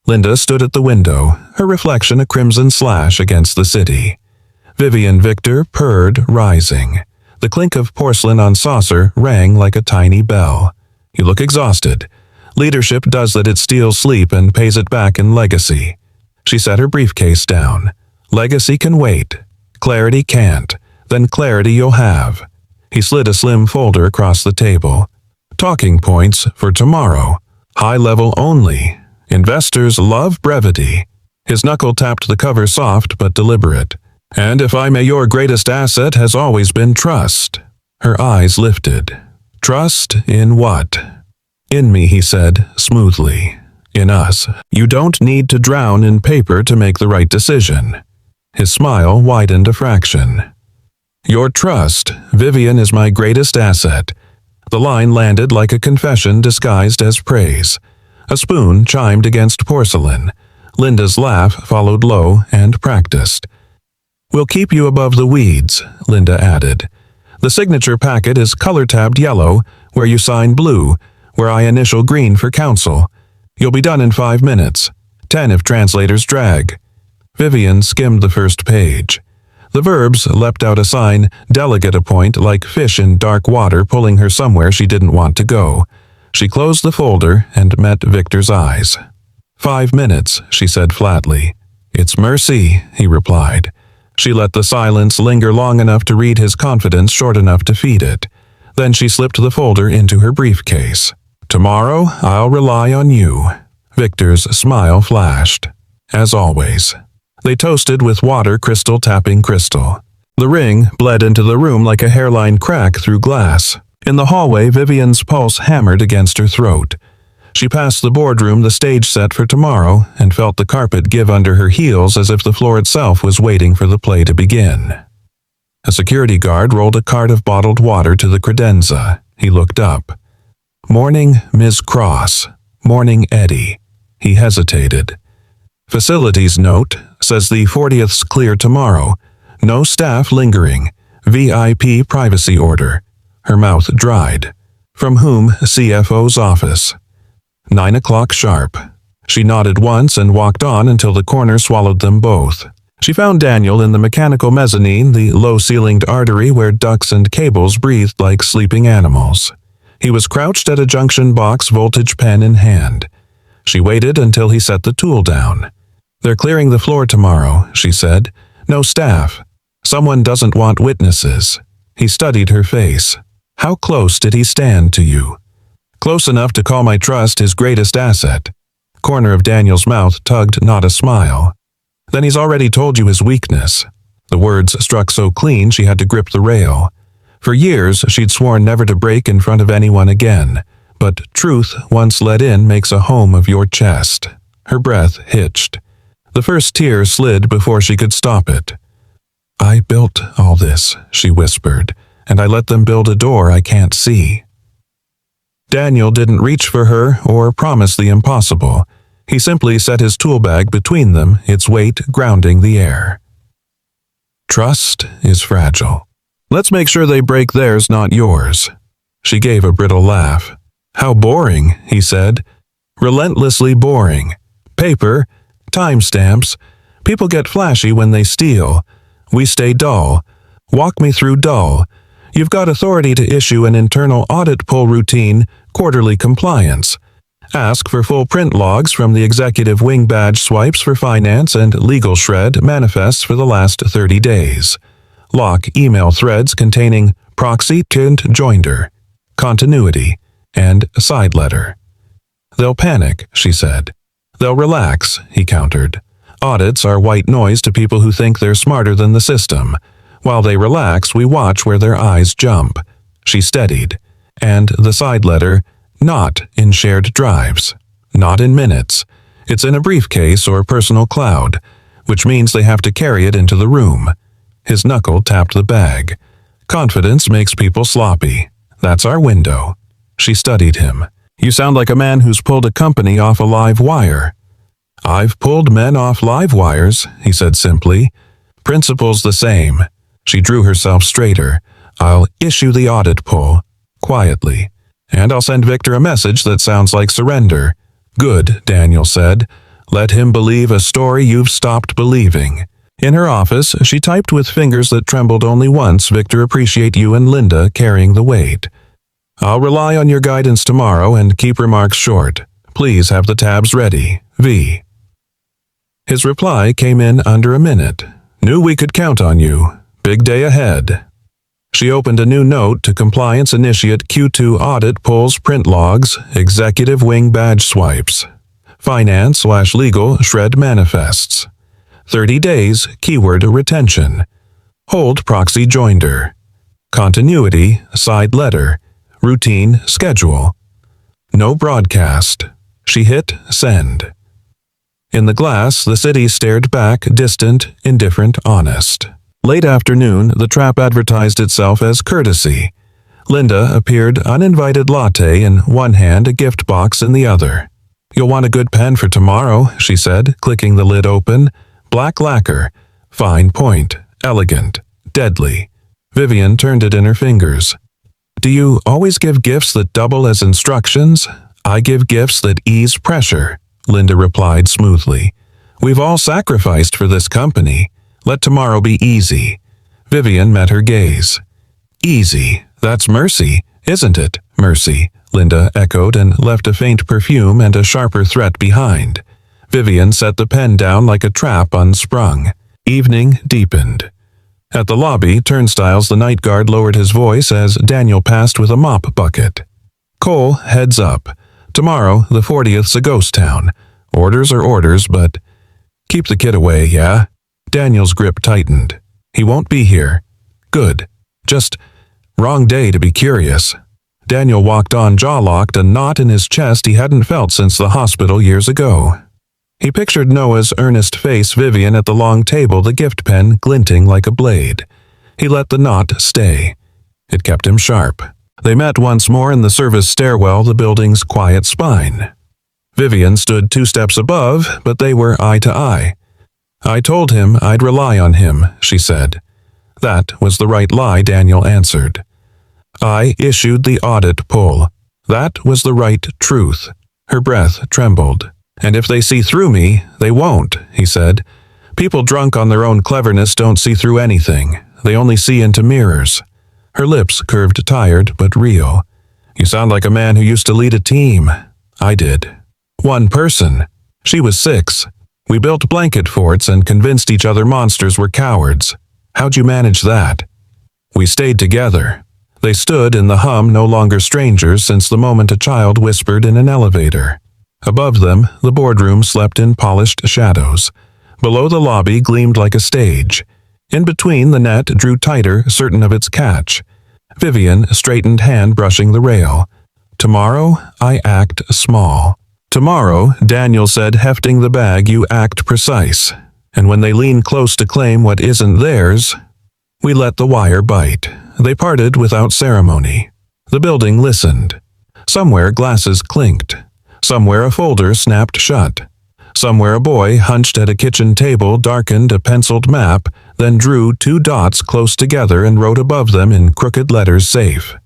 Linda stood at the window, her reflection a crimson slash against the city. Vivian Victor purred, rising. The clink of porcelain on saucer rang like a tiny bell. "You look exhausted. Leadership does that. It steals sleep and pays it back in legacy." She set her briefcase down. "Legacy can wait. Clarity can't. Then clarity you'll have." He slid a slim folder across the table. "Talking points for tomorrow. High level only. Investors love brevity." His knuckle tapped the cover, soft but deliberate. "And if I may, your greatest asset has always been trust." Her eyes lifted. "Trust in what?" "In me," he said, smoothly. "In us. You don't need to drown in paper to make the right decision." His smile widened a fraction. "Your trust, Vivian, is my greatest asset." The line landed like a confession disguised as praise. A spoon chimed against porcelain. Linda's laugh followed low and practiced. "We'll keep you above the weeds," Linda added. "The signature packet is color-tabbed yellow, where you sign blue, where I initial green for counsel. You'll be done in 5 minutes. 10 if translators drag." Vivian skimmed the first page. The verbs leapt out a sign, delegate appoint, like fish in dark water pulling her somewhere she didn't want to go. She closed the folder and met Victor's eyes. 5 minutes, she said flatly. "It's mercy," he replied. She let the silence linger long enough to read his confidence, short enough to feed it. Then she slipped the folder into her briefcase. "Tomorrow, I'll rely on you." Victor's smile flashed. As always. They toasted with water, crystal tapping crystal. The ring bled into the room like a hairline crack through glass. In the hallway, Vivian's pulse hammered against her throat. She passed the boardroom, the stage set for tomorrow, and felt the carpet give under her heels as if the floor itself was waiting for the play to begin. A security guard rolled a cart of bottled water to the credenza. He looked up. "Morning, Ms. Cross. Morning, Eddie." He hesitated. "Facilities note, says the 40th's clear tomorrow. No staff lingering. VIP privacy order." Her mouth dried. "From whom? CFO's office." 9 o'clock sharp. She nodded once and walked on until the corner swallowed them both. She found Daniel in the mechanical mezzanine, the low-ceilinged artery where ducts and cables breathed like sleeping animals. He was crouched at a junction box, voltage pen in hand. She waited until he set the tool down. "They're clearing the floor tomorrow," she said. "No staff. Someone doesn't want witnesses." He studied her face. "How close did he stand to you?" "Close enough to call my trust his greatest asset." Corner of Daniel's mouth tugged, not a smile. "Then he's already told you his weakness." The words struck so clean she had to grip the rail. For years she'd sworn never to break in front of anyone again, but truth once let in makes a home of your chest. Her breath hitched. The first tear slid before she could stop it. "I built all this," she whispered, "and I let them build a door I can't see." Daniel didn't reach for her or promise the impossible. He simply set his tool bag between them, its weight grounding the air. Trust is fragile. Let's make sure they break theirs, not yours. She gave a brittle laugh. "How boring," he said. "Relentlessly boring. Paper, timestamps. People get flashy when they steal. We stay dull. Walk me through dull. You've got authority to issue an internal audit pull routine, quarterly compliance. Ask for full print logs from the executive wing badge swipes for finance and legal shred manifests for the last 30 days. Lock email threads containing proxy and joinder, continuity, and a side letter." "They'll panic," she said. "They'll relax," he countered. "Audits are white noise to people who think they're smarter than the system. While they relax, we watch where their eyes jump." She steadied. "And the side letter, not in shared drives. Not in minutes. It's in a briefcase or personal cloud, which means they have to carry it into the room." His knuckle tapped the bag. "Confidence makes people sloppy. That's our window." She studied him. "You sound like a man who's pulled a company off a live wire." "I've pulled men off live wires," he said simply. "Principle's the same." She drew herself straighter. "I'll issue the audit pull, quietly. And I'll send Victor a message that sounds like surrender." "Good," Daniel said. "Let him believe a story you've stopped believing." In her office, she typed with fingers that trembled only once. "Victor, appreciate you and Linda carrying the weight. I'll rely on your guidance tomorrow and keep remarks short. Please have the tabs ready. V." His reply came in under a minute. "Knew we could count on you. Big day ahead." She opened a new note to compliance initiate Q2 audit pulls print logs, executive wing badge swipes. Finance/legal shred manifests. 30 days, keyword retention. Hold proxy joinder. Continuity, side letter. Routine, schedule. No broadcast. She hit send. In the glass, the city stared back, distant, indifferent, honest. Late afternoon, the trap advertised itself as courtesy. Linda appeared, uninvited latte in one hand, a gift box in the other. "You'll want a good pen for tomorrow," she said, clicking the lid open. "Black lacquer. Fine point. Elegant. Deadly." Vivian turned it in her fingers. "Do you always give gifts that double as instructions?" "I give gifts that ease pressure," Linda replied smoothly. "We've all sacrificed for this company. Let tomorrow be easy." Vivian met her gaze. "Easy. That's mercy, isn't it?" "Mercy," Linda echoed and left a faint perfume and a sharper threat behind. Vivian set the pen down like a trap unsprung. Evening deepened. At the lobby turnstiles, the night guard lowered his voice as Daniel passed with a mop bucket. "Cole, heads up. Tomorrow, the 40th's a ghost town. Orders are orders, but keep the kid away, yeah?" Daniel's grip tightened. "He won't be here." "Good. Just wrong day to be curious." Daniel walked on, jaw-locked, a knot in his chest he hadn't felt since the hospital years ago. He pictured Noah's earnest face, Vivian at the long table, the gift pen glinting like a blade. He let the knot stay. It kept him sharp. They met once more in the service stairwell, the building's quiet spine. Vivian stood 2 steps above, but they were eye to eye. "I told him I'd rely on him," she said. That was the right lie, Daniel answered. "I issued the audit pull. That was the right truth." Her breath trembled. And if they see through me, they won't, he said. People drunk on their own cleverness don't see through anything. They only see into mirrors. Her lips curved tired but real. You sound like a man who used to lead a team. I did. One person. She was 6. We built blanket forts and convinced each other monsters were cowards. How'd you manage that? We stayed together. They stood in the hum, no longer strangers since the moment a child whispered in an elevator. Above them, the boardroom slept in polished shadows. Below, the lobby gleamed like a stage. In between, the net drew tighter, certain of its catch. Vivian straightened hand brushing the rail. Tomorrow, I act small. Tomorrow, Daniel said, hefting the bag, you act precise. And when they lean close to claim what isn't theirs, we let the wire bite. They parted without ceremony. The building listened. Somewhere glasses clinked. Somewhere a folder snapped shut. Somewhere a boy hunched at a kitchen table darkened a penciled map, then drew 2 dots close together and wrote above them in crooked letters safe.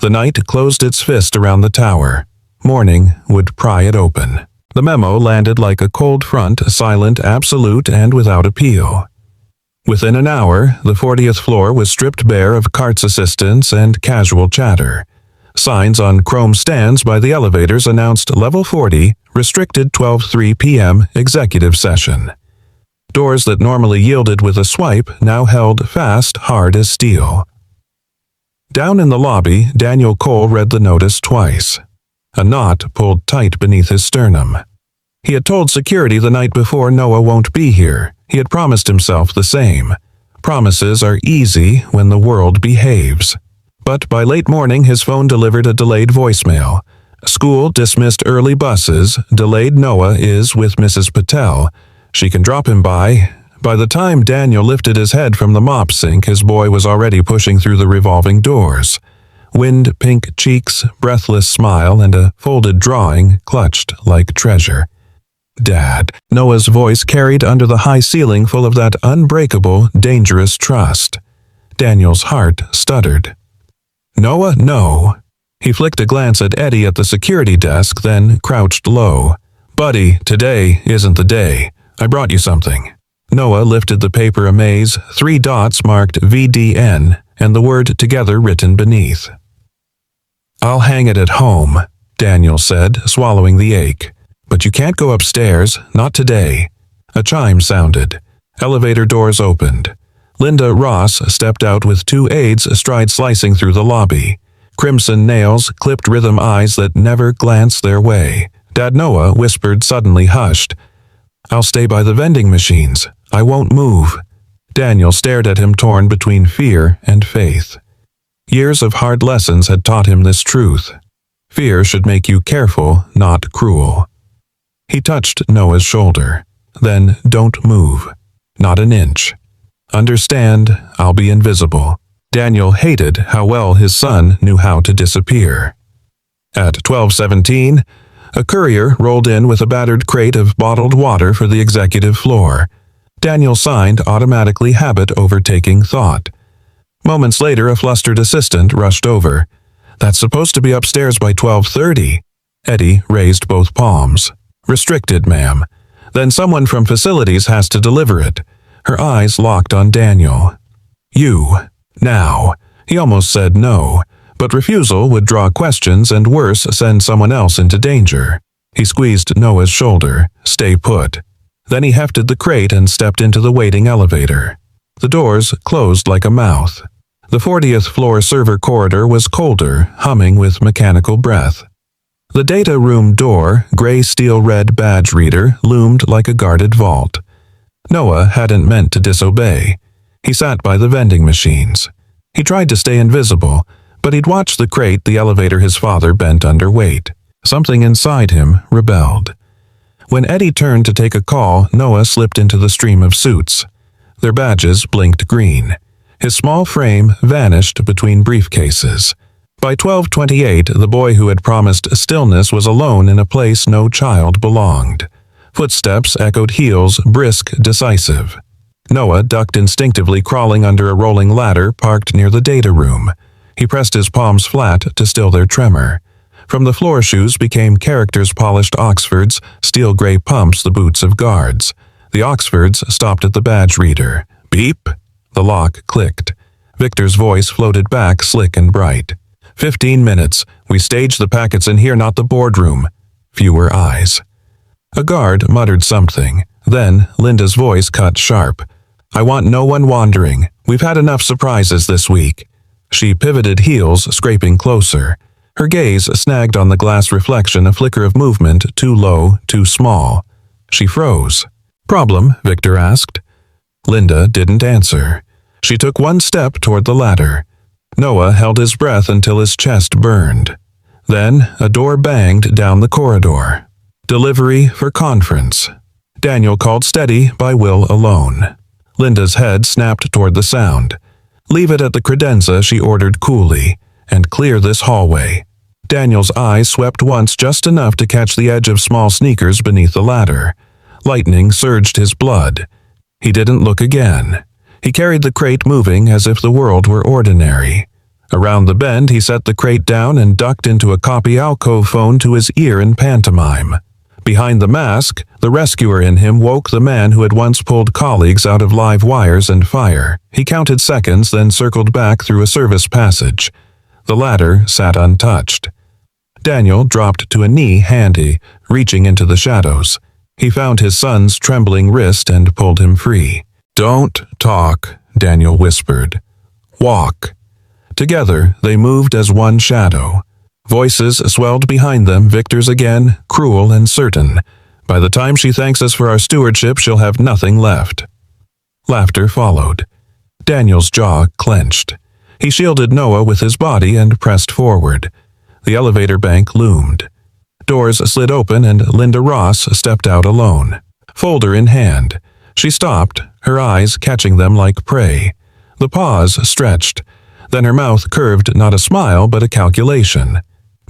The night closed its fist around the tower. Morning would pry it open. The memo landed like a cold front, silent, absolute, and without appeal. Within an hour, the 40th floor was stripped bare of carts assistants and casual chatter. Signs on chrome stands by the elevators announced Level 40, restricted 12:03 p.m. executive session. Doors that normally yielded with a swipe now held fast, hard as steel. Down in the lobby, Daniel Cole read the notice twice. A knot pulled tight beneath his sternum. He had told security the night before Noah won't be here. He had promised himself the same. Promises are easy when the world behaves. But by late morning, his phone delivered a delayed voicemail. School dismissed early buses. Delayed Noah is with Mrs. Patel. She can drop him by. By the time Daniel lifted his head from the mop sink, his boy was already pushing through the revolving doors. Wind-pink cheeks, breathless smile, and a folded drawing clutched like treasure. Dad. Noah's voice carried under the high ceiling full of that unbreakable, dangerous trust. Daniel's heart stuttered. Noah, no. He flicked a glance at Eddie at the security desk, then crouched low. Buddy, today isn't the day. I brought you something. Noah lifted the paper a maze, 3 dots marked VDN, and the word together written beneath. I'll hang it at home, Daniel said, swallowing the ache. But you can't go upstairs, not today. A chime sounded. Elevator doors opened. Linda Ross stepped out with 2 aides astride slicing through the lobby. Crimson nails, clipped rhythm eyes that never glanced their way. Dad Noah whispered, suddenly hushed. I'll stay by the vending machines. I won't move. Daniel stared at him, torn between fear and faith. Years of hard lessons had taught him this truth. Fear should make you careful, not cruel. He touched Noah's shoulder. Then, don't move. Not an inch. Understand, I'll be invisible. Daniel hated how well his son knew how to disappear. At 12:17, a courier rolled in with a battered crate of bottled water for the executive floor. Daniel signed, automatically, habit overtaking thought. Moments later, a flustered assistant rushed over. That's supposed to be upstairs by 12:30. Eddie raised both palms. Restricted, ma'am. Then someone from facilities has to deliver it. Her eyes locked on Daniel. You. Now. He almost said no, but refusal would draw questions and worse, send someone else into danger. He squeezed Noah's shoulder. Stay put. Then he hefted the crate and stepped into the waiting elevator. The doors closed like a mouth. The 40th floor server corridor was colder, humming with mechanical breath. The data room door, gray steel-red badge reader, loomed like a guarded vault. Noah hadn't meant to disobey. He sat by the vending machines. He tried to stay invisible, but he'd watched the crate the elevator his father bent under weight. Something inside him rebelled. When Eddie turned to take a call, Noah slipped into the stream of suits. Their badges blinked green. His small frame vanished between briefcases. By 12:28, the boy who had promised stillness was alone in a place no child belonged. Footsteps echoed heels, brisk, decisive. Noah ducked instinctively, crawling under a rolling ladder parked near the data room. He pressed his palms flat to still their tremor. From the floor shoes became characters' polished Oxfords, steel gray pumps the boots of guards. The Oxfords stopped at the badge reader. Beep! The lock clicked. Victor's voice floated back, slick and bright. 15 minutes. We staged the packets in here, not the boardroom. Fewer eyes. A guard muttered something. Then Linda's voice cut sharp. I want no one wandering. We've had enough surprises this week. She pivoted heels, scraping closer. Her gaze snagged on the glass reflection, a flicker of movement, too low, too small. She froze. Problem? Victor asked. Linda didn't answer. She took one step toward the ladder. Noah held his breath until his chest burned. Then a door banged down the corridor. Delivery for conference. Daniel called steady by will alone. Linda's head snapped toward the sound. Leave it at the credenza, she ordered coolly, and clear this hallway. Daniel's eyes swept once, just enough to catch the edge of small sneakers beneath the ladder. Lightning surged his blood. He didn't look again. He carried the crate moving as if the world were ordinary. Around the bend, he set the crate down and ducked into a copy alcove phone to his ear in pantomime. Behind the mask, the rescuer in him woke the man who had once pulled colleagues out of live wires and fire. He counted seconds, then circled back through a service passage. The ladder sat untouched. Daniel dropped to a knee handy, reaching into the shadows. He found his son's trembling wrist and pulled him free. Don't talk, Daniel whispered. Walk. Together, they moved as one shadow. Voices swelled behind them, Victor's again, cruel and certain. By the time she thanks us for our stewardship, she'll have nothing left. Laughter followed. Daniel's jaw clenched. He shielded Noah with his body and pressed forward. The elevator bank loomed. Doors slid open and Linda Ross stepped out alone, folder in hand. She stopped, her eyes catching them like prey. The pause stretched. Then her mouth curved, not a smile, but a calculation.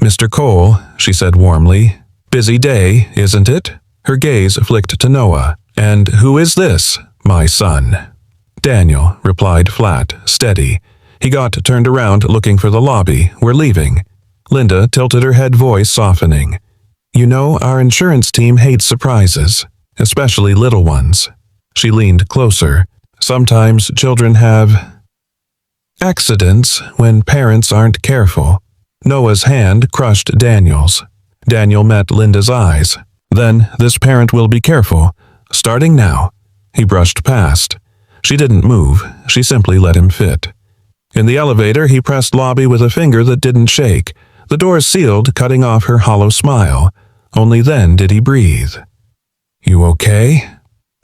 Mr. Cole, she said warmly. Busy day, isn't it? Her gaze flicked to Noah. And who is this? My son. Daniel replied flat, steady. He got turned around, looking for the lobby. We're leaving. Linda tilted her head, voice softening. You know, our insurance team hates surprises, especially little ones. She leaned closer. Sometimes children have accidents when parents aren't careful. Noah's hand crushed Daniel's. Daniel met Linda's eyes. Then this parent will be careful. Starting now. He brushed past. She didn't move. She simply let him fit. In the elevator, he pressed lobby with a finger that didn't shake. The doors sealed, cutting off her hollow smile. Only then did he breathe. You okay?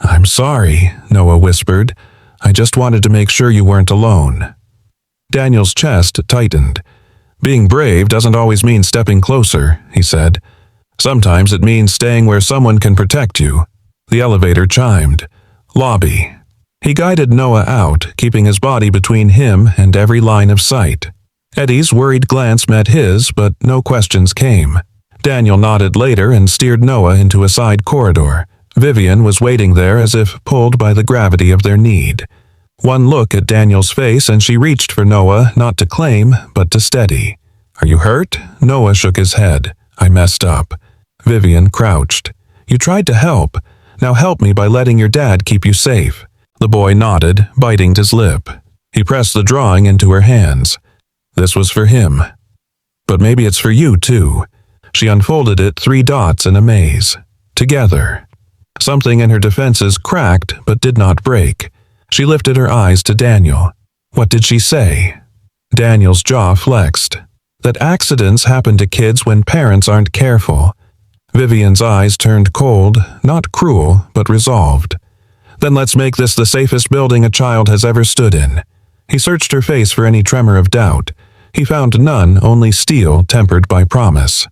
I'm sorry, Noah whispered. I just wanted to make sure you weren't alone. Daniel's chest tightened. Being brave doesn't always mean stepping closer, he said. Sometimes it means staying where someone can protect you. The elevator chimed. Lobby. He guided Noah out, keeping his body between him and every line of sight. Eddie's worried glance met his, but no questions came. Daniel nodded later and steered Noah into a side corridor. Vivian was waiting there as if pulled by the gravity of their need. One look at Daniel's face and she reached for Noah, not to claim, but to steady. Are you hurt? Noah shook his head. I messed up. Vivian crouched. You tried to help. Now help me by letting your dad keep you safe. The boy nodded, biting his lip. He pressed the drawing into her hands. This was for him. But maybe it's for you, too. She unfolded it, 3 dots in a maze. Together. Something in her defenses cracked but did not break. She lifted her eyes to Daniel. What did she say? Daniel's jaw flexed. That accidents happen to kids when parents aren't careful. Vivian's eyes turned cold, not cruel, but resolved. Then let's make this the safest building a child has ever stood in. He searched her face for any tremor of doubt. He found none, only steel tempered by promise.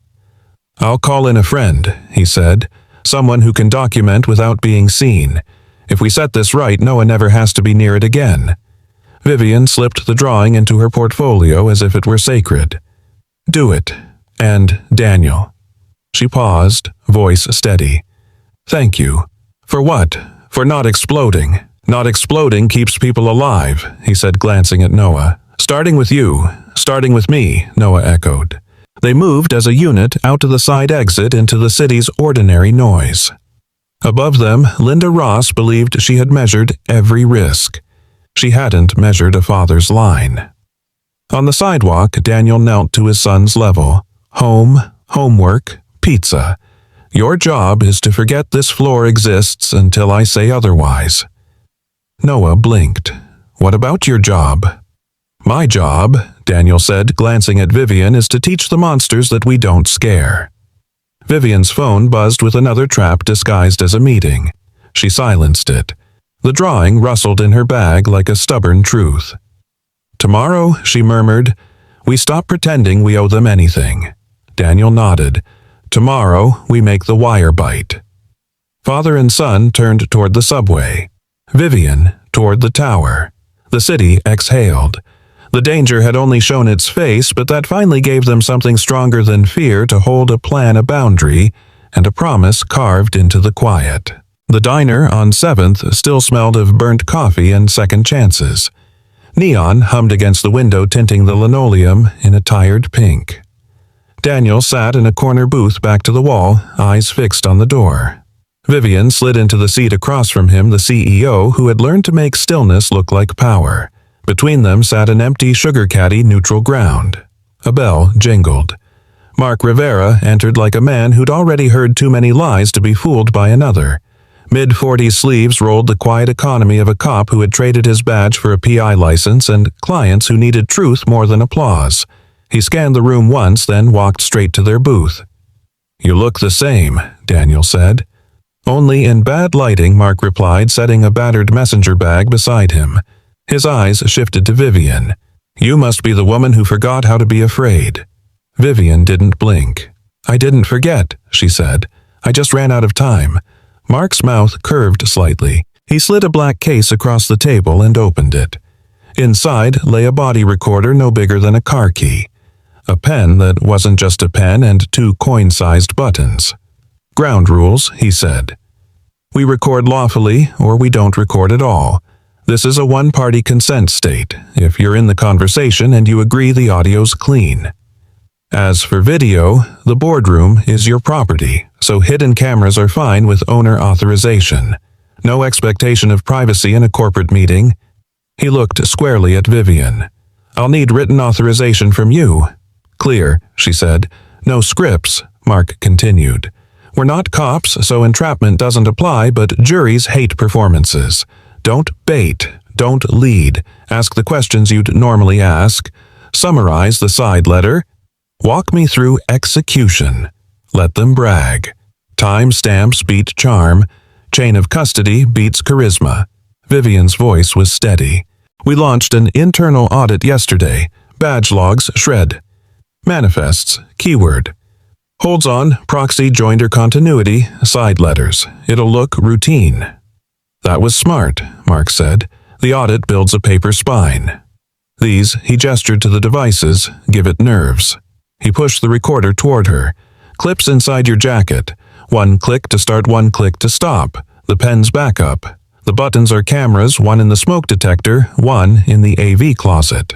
I'll call in a friend, he said. Someone who can document without being seen. If we set this right, Noah never has to be near it again. Vivian slipped the drawing into her portfolio as if it were sacred. Do it. And Daniel. She paused, voice steady. Thank you. For what? For not exploding. Not exploding keeps people alive, he said, glancing at Noah. Starting with you. Starting with me, Noah echoed. They moved as a unit out to the side exit into the city's ordinary noise. Above them, Linda Ross believed she had measured every risk. She hadn't measured a father's line. On the sidewalk, Daniel knelt to his son's level. Home, homework, pizza. Your job is to forget this floor exists until I say otherwise. Noah blinked. What about your job? My job, Daniel said, glancing at Vivian, is to teach the monsters that we don't scare. Vivian's phone buzzed with another trap disguised as a meeting. She silenced it. The drawing rustled in her bag like a stubborn truth. Tomorrow, she murmured, we stop pretending we owe them anything. Daniel nodded. Tomorrow, we make the wire bite. Father and son turned toward the subway. Vivian toward the tower. The city exhaled. The danger had only shown its face, but that finally gave them something stronger than fear to hold a plan, a boundary, and a promise carved into the quiet. The diner on 7th still smelled of burnt coffee and second chances. Neon hummed against the window, tinting the linoleum in a tired pink. Daniel sat in a corner booth back to the wall, eyes fixed on the door. Vivian slid into the seat across from him, the CEO who had learned to make stillness look like power. Between them sat an empty sugar caddy, neutral ground. A bell jingled. Mark Rivera entered like a man who'd already heard too many lies to be fooled by another. Mid-40s sleeves rolled the quiet economy of a cop who had traded his badge for a PI license and clients who needed truth more than applause. He scanned the room once, then walked straight to their booth. You look the same, Daniel said. Only in bad lighting, Mark replied, setting a battered messenger bag beside him. His eyes shifted to Vivian. You must be the woman who forgot how to be afraid. Vivian didn't blink. I didn't forget, she said. I just ran out of time. Mark's mouth curved slightly. He slid a black case across the table and opened it. Inside lay a body recorder no bigger than a car key. A pen that wasn't just a pen and 2 coin-sized buttons. Ground rules, he said. We record lawfully or we don't record at all. This is a one-party consent state, if you're in the conversation and you agree the audio's clean. As for video, the boardroom is your property, so hidden cameras are fine with owner authorization. No expectation of privacy in a corporate meeting. He looked squarely at Vivian. I'll need written authorization from you. Clear, she said. No scripts, Mark continued. We're not cops, so entrapment doesn't apply, but juries hate performances. Don't bait, don't lead, ask the questions you'd normally ask, summarize the side letter, walk me through execution, let them brag. Time-stamps beat charm, chain of custody beats charisma. Vivian's voice was steady. We launched an internal audit yesterday, badge logs shred. Manifests, keyword. Holds on, proxy joinder continuity, side letters. It'll look routine. That was smart, Mark said. The audit builds a paper spine. These, he gestured to the devices, give it nerves. He pushed the recorder toward her. Clips inside your jacket. 1 click to start, 1 click to stop. The pen's backup. The buttons are cameras, 1 in the smoke detector, 1 in the AV closet.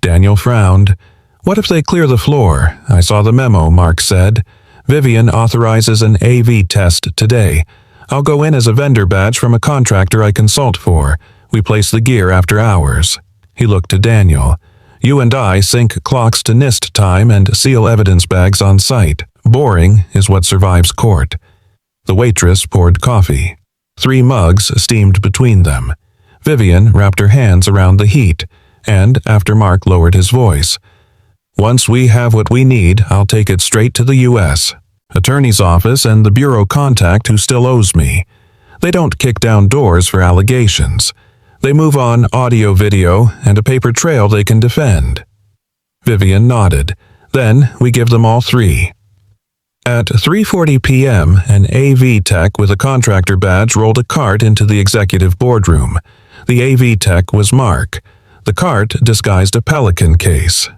Daniel frowned. What if they clear the floor? I saw the memo, Mark said. Vivian authorizes an AV test today. I'll go in as a vendor badge from a contractor I consult for. We place the gear after hours. He looked to Daniel. You and I sync clocks to NIST time and seal evidence bags on site. Boring is what survives court. The waitress poured coffee. 3 mugs steamed between them. Vivian wrapped her hands around the heat, and, after Mark lowered his voice, once we have what we need, I'll take it straight to the U.S. Attorney's office and the bureau contact who still owes me. They don't kick down doors for allegations. They move on audio, video, and a paper trail they can defend. Vivian nodded. Then we give them all 3. At 3:40 p.m., an AV tech with a contractor badge rolled a cart into the executive boardroom. The AV tech was Mark. The cart disguised a Pelican case.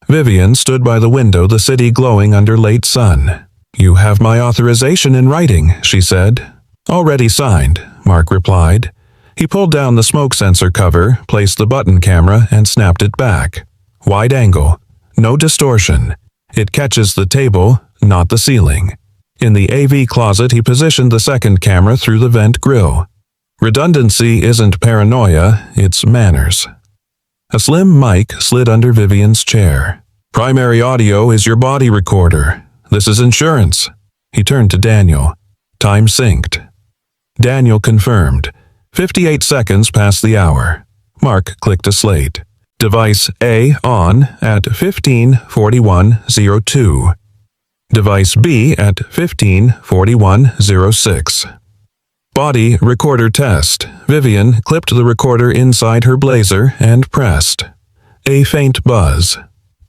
Vivian stood by the window, the city glowing under late sun. You have my authorization in writing, she said. Already signed, Mark replied. He pulled down the smoke sensor cover, placed the button camera, and snapped it back. Wide angle. No distortion. It catches the table, not the ceiling. In the AV closet, he positioned the second camera through the vent grill. Redundancy isn't paranoia, it's manners. A slim mic slid under Vivian's chair. Primary audio is your body recorder. This is insurance. He turned to Daniel. Time synced. Daniel confirmed. 58 seconds past the hour. Mark clicked a slate. Device A on at 15:41:02. Device B at 15:41:06. Body recorder test. Vivian clipped the recorder inside her blazer and pressed. A faint buzz.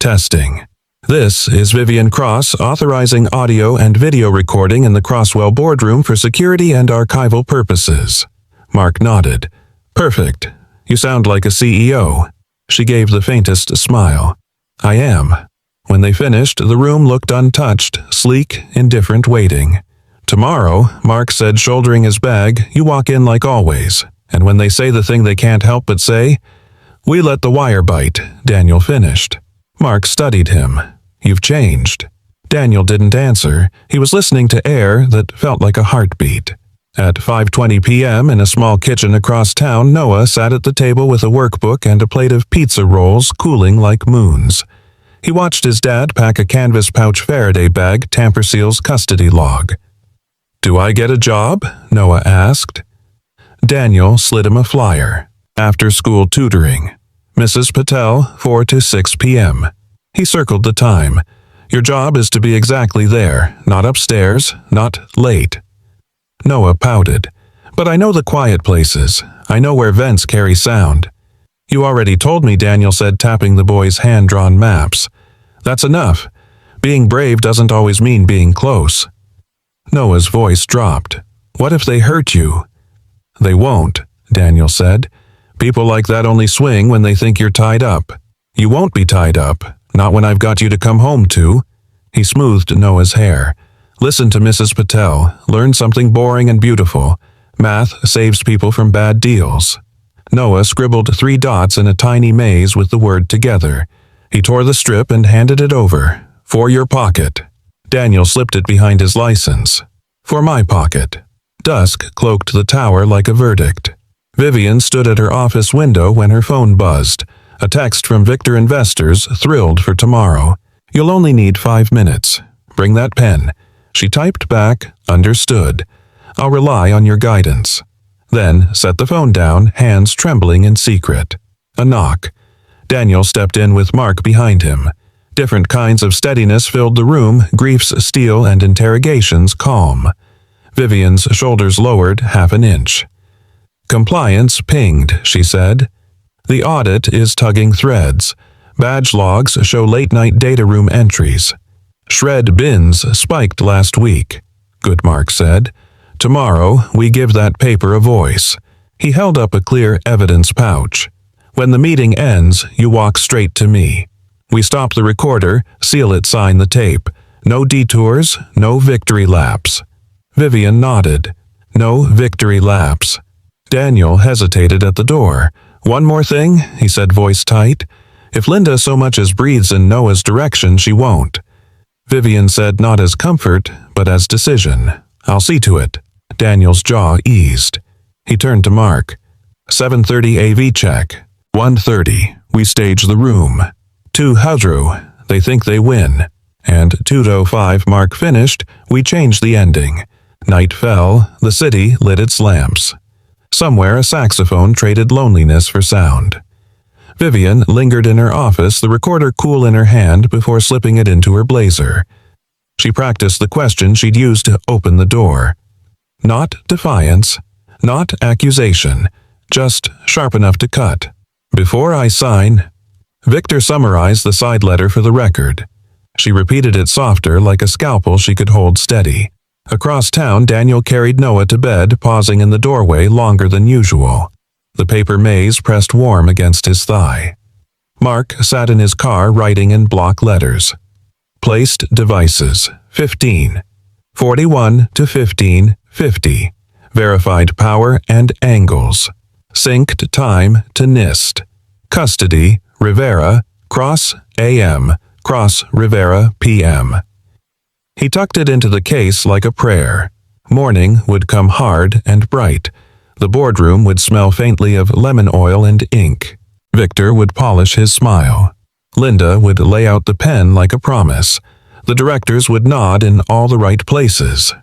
Testing. This is Vivian Cross authorizing audio and video recording in the Crosswell boardroom for security and archival purposes. Mark nodded. Perfect. You sound like a CEO. She gave the faintest smile. I am. When they finished, the room looked untouched, sleek, indifferent waiting. Tomorrow, Mark said, shouldering his bag, you walk in like always. And when they say the thing they can't help but say, we let the wire bite, Daniel finished. Mark studied him. You've changed. Daniel didn't answer. He was listening to air that felt like a heartbeat. At 5:20 p.m. in a small kitchen across town, Noah sat at the table with a workbook and a plate of pizza rolls cooling like moons. He watched his dad pack a canvas pouch Faraday bag Tamperseal's custody log. Do I get a job? Noah asked. Daniel slid him a flyer. After-school tutoring. Mrs. Patel, 4 to 6 p.m. He circled the time. Your job is to be exactly there, not upstairs, not late. Noah pouted. But I know the quiet places. I know where vents carry sound. You already told me, Daniel said, tapping the boy's hand-drawn maps. That's enough. Being brave doesn't always mean being close. Noah's voice dropped. What if they hurt you? They won't, Daniel said. People like that only swing when they think you're tied up. You won't be tied up, not when I've got you to come home to. He smoothed Noah's hair. Listen to Mrs. Patel. Learn something boring and beautiful. Math saves people from bad deals. Noah scribbled 3 dots in a tiny maze with the word together. He tore the strip and handed it over. For your pocket. Daniel slipped it behind his license. For my pocket. Dusk cloaked the tower like a verdict. Vivian stood at her office window when her phone buzzed. A text from Victor Investors, thrilled for tomorrow. You'll only need 5 minutes. Bring that pen. She typed back, understood. I'll rely on your guidance. Then set the phone down, hands trembling in secret. A knock. Daniel stepped in with Mark behind him. Different kinds of steadiness filled the room, grief's steel and interrogation's calm. Vivian's shoulders lowered half an inch. Compliance pinged, she said. The audit is tugging threads. Badge logs show late-night data room entries. Shred bins spiked last week. Good, Mark said. Tomorrow, we give that paper a voice. He held up a clear evidence pouch. When the meeting ends, you walk straight to me. We stop the recorder, seal it, sign the tape. No detours, no victory laps. Vivian nodded. No victory laps. Daniel hesitated at the door. One more thing, he said, voice tight. If Linda so much as breathes in Noah's direction, she won't. Vivian said not as comfort, but as decision. I'll see to it. Daniel's jaw eased. He turned to Mark. 7:30 AV check. 1:30. We stage the room. 2 Hudru. They think they win. And 2:05 Mark finished. We changed the ending. Night fell. The city lit its lamps. Somewhere a saxophone traded loneliness for sound. Vivian lingered in her office, the recorder cool in her hand before slipping it into her blazer. She practiced the question she'd used to open the door. Not defiance, not accusation, just sharp enough to cut. Before I sign. Victor summarized the side letter for the record. She repeated it softer, like a scalpel she could hold steady. Across town, Daniel carried Noah to bed, pausing in the doorway longer than usual. The paper maze pressed warm against his thigh. Mark sat in his car writing in block letters. Placed devices, 15. 41 to 15, 50. Verified power and angles. Synced time to NIST. Custody, Rivera, Cross, AM, Cross Rivera, PM. He tucked it into the case like a prayer. Morning would come hard and bright. The boardroom would smell faintly of lemon oil and ink. Victor would polish his smile. Linda would lay out the pen like a promise. The directors would nod in all the right places.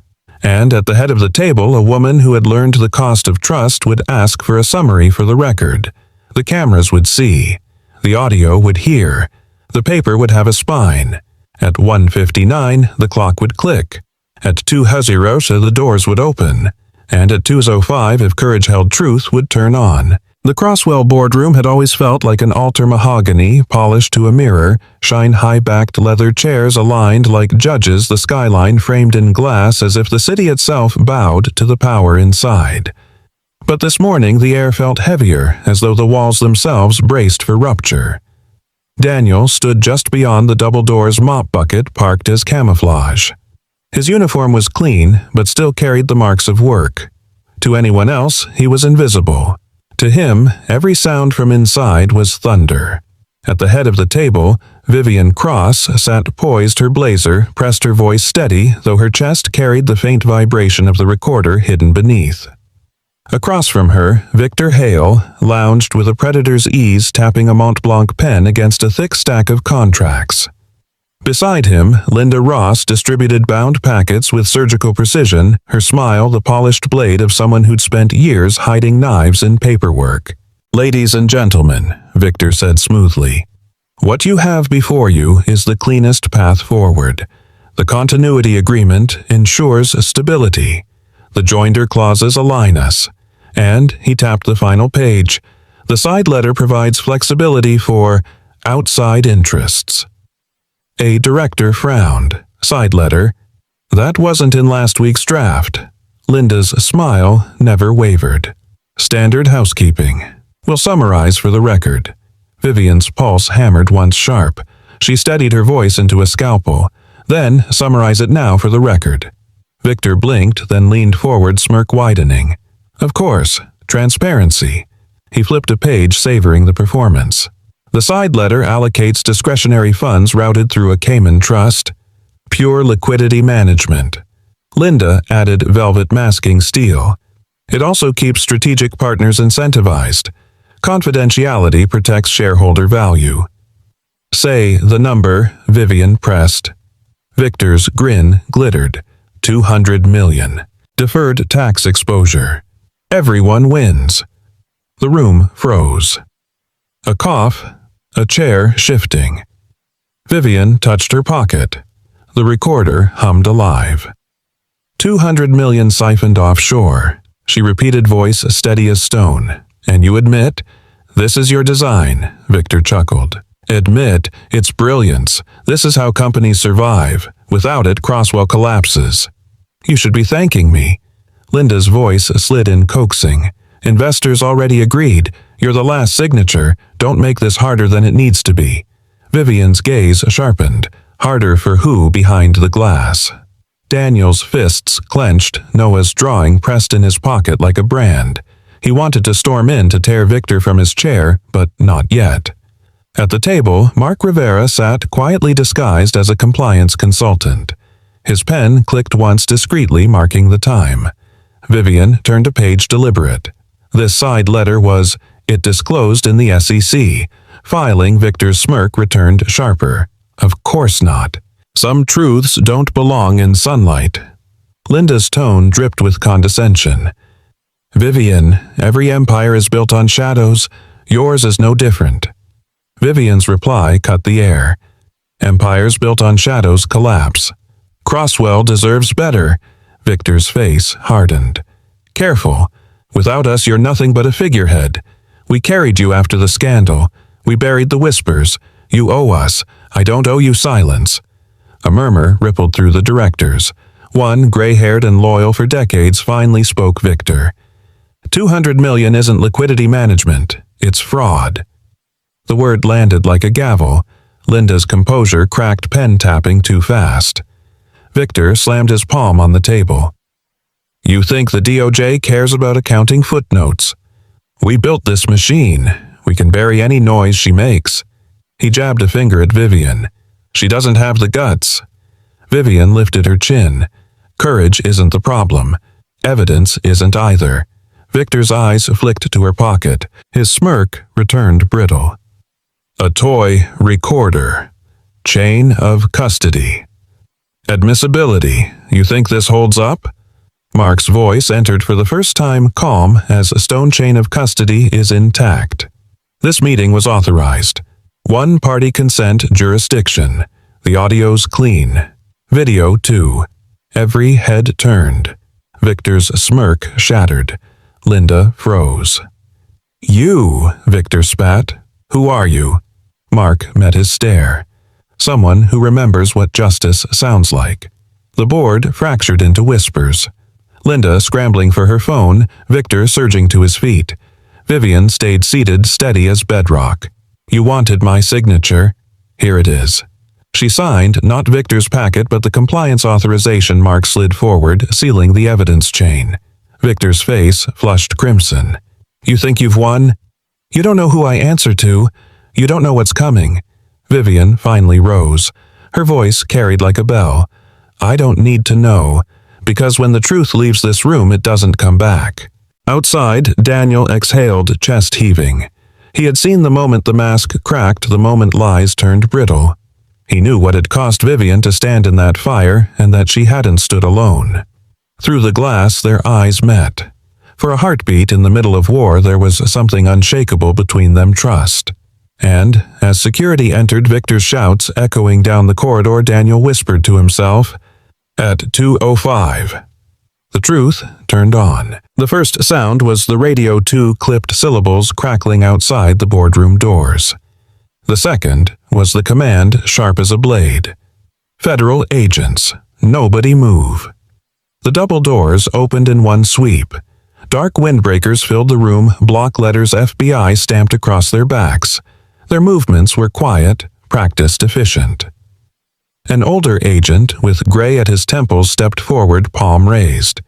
And at the head of the table, a woman who had learned the cost of trust would ask for a summary for the record. The cameras would see. The audio would hear. The paper would have a spine. At 1:59, the clock would click. At 2:00, the doors would open. And at 2:05, if courage held truth, would turn on. The Crosswell boardroom had always felt like an altar mahogany, polished to a mirror, shine-high-backed leather chairs aligned like judges, the skyline framed in glass as if the city itself bowed to the power inside. But this morning the air felt heavier, as though the walls themselves braced for rupture. Daniel stood just beyond the double doors mop bucket parked as camouflage. His uniform was clean, but still carried the marks of work. To anyone else, he was invisible. To him, every sound from inside was thunder. At the head of the table, Vivian Cross sat poised, her blazer pressed, her voice steady, though her chest carried the faint vibration of the recorder hidden beneath. Across from her, Victor Hale lounged with a predator's ease, tapping a Mont Blanc pen against a thick stack of contracts. Beside him, Linda Ross distributed bound packets with surgical precision, her smile the polished blade of someone who'd spent years hiding knives in paperwork. "Ladies and gentlemen," Victor said smoothly, "what you have before you is the cleanest path forward. The continuity agreement ensures stability. The joinder clauses align us." And he tapped the final page. "The side letter provides flexibility for outside interests." A director frowned. Side letter. That wasn't in last week's draft. Linda's smile never wavered. Standard housekeeping. We'll summarize for the record. Vivian's pulse hammered once sharp. She steadied her voice into a scalpel. Then, summarize it now for the record. Victor blinked, then leaned forward, smirk widening. Of course, transparency. He flipped a page, savoring the performance. The side letter allocates discretionary funds routed through a Cayman trust. Pure liquidity management. Linda added velvet masking steel. It also keeps strategic partners incentivized. Confidentiality protects shareholder value. Say the number, Vivian pressed. Victor's grin glittered. 200 million. Deferred tax exposure. Everyone wins. The room froze. A cough, a chair shifting. Vivian touched her pocket. The recorder hummed alive. 200 million siphoned offshore. She repeated, voice steady as stone. And you admit? This is your design, Victor chuckled. Admit it's brilliance. This is how companies survive. Without it, Crosswell collapses. You should be thanking me. Linda's voice slid in coaxing. Investors already agreed. You're the last signature. Don't make this harder than it needs to be. Vivian's gaze sharpened. Harder for who behind the glass? Daniel's fists clenched, Noah's drawing pressed in his pocket like a brand. He wanted to storm in to tear Victor from his chair, but not yet. At the table, Mark Rivera sat quietly disguised as a compliance consultant. His pen clicked once discreetly, marking the time. Vivian turned a page deliberate. This side letter was, it disclosed in the SEC. Filing, Victor's smirk returned sharper. Of course not. Some truths don't belong in sunlight. Linda's tone dripped with condescension. Vivian, every empire is built on shadows. Yours is no different. Vivian's reply cut the air. Empires built on shadows collapse. Crosswell deserves better. Victor's face hardened. Careful. Without us, you're nothing but a figurehead. We carried you after the scandal. We buried the whispers. You owe us. I don't owe you silence. A murmur rippled through the directors. One, gray-haired and loyal for decades, finally spoke Victor. 200 million isn't liquidity management. It's fraud. The word landed like a gavel. Linda's composure cracked, pen tapping too fast. Victor slammed his palm on the table. You think the DOJ cares about accounting footnotes? We built this machine. We can bury any noise she makes. He jabbed a finger at Vivian. She doesn't have the guts. Vivian lifted her chin. Courage isn't the problem. Evidence isn't either. Victor's eyes flicked to her pocket. His smirk returned brittle. A toy recorder. Chain of custody. Admissibility. You think this holds up? Mark's voice entered for the first time calm as a stone chain of custody is intact. This meeting was authorized. One-party consent jurisdiction. The audio's clean. Video too. Every head turned. Victor's smirk shattered. Linda froze. You, Victor spat. Who are you? Mark met his stare. Someone who remembers what justice sounds like. The board fractured into whispers. Linda scrambling for her phone, Victor surging to his feet. Vivian stayed seated, steady as bedrock. You wanted my signature. Here it is. She signed not Victor's packet but the compliance authorization. Mark slid forward, sealing the evidence chain. Victor's face flushed crimson. You think you've won? You don't know who I answer to. You don't know what's coming. Vivian finally rose. Her voice carried like a bell. I don't need to know, because when the truth leaves this room, it doesn't come back. Outside, Daniel exhaled, chest heaving. He had seen the moment the mask cracked, the moment lies turned brittle. He knew what it cost Vivian to stand in that fire, and that she hadn't stood alone. Through the glass, their eyes met. For a heartbeat in the middle of war, there was something unshakable between them: trust. And, as security entered, Victor's shouts echoing down the corridor, Daniel whispered to himself, at 2:05. The truth turned on. The first sound was the radio 2 clipped syllables crackling outside the boardroom doors. The second was the command sharp as a blade. Federal agents, nobody move. The double doors opened in one sweep. Dark windbreakers filled the room, block letters FBI stamped across their backs. Their movements were quiet, practiced, efficient. An older agent with gray at his temples stepped forward, palm raised.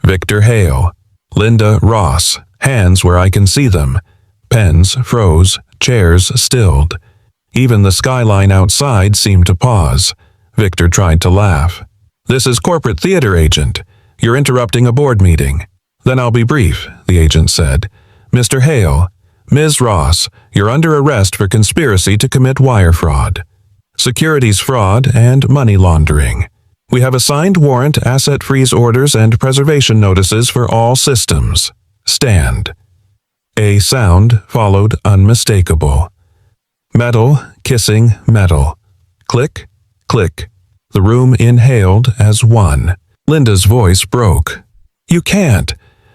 Victor Hale. Linda Ross. Hands where I can see them. Pens froze, chairs stilled. Even the skyline outside seemed to pause. Victor tried to laugh. This is corporate theater, agent. You're interrupting a board meeting. Then I'll be brief, the agent said. Mr. Hale, Ms. Ross, you're under arrest for conspiracy to commit wire fraud, securities fraud, and money laundering. We have a signed warrant, asset freeze orders, and preservation notices for all systems. Stand. A sound followed, unmistakable. Metal kissing metal. Click, click. The room inhaled as one. Linda's voice broke. You can't.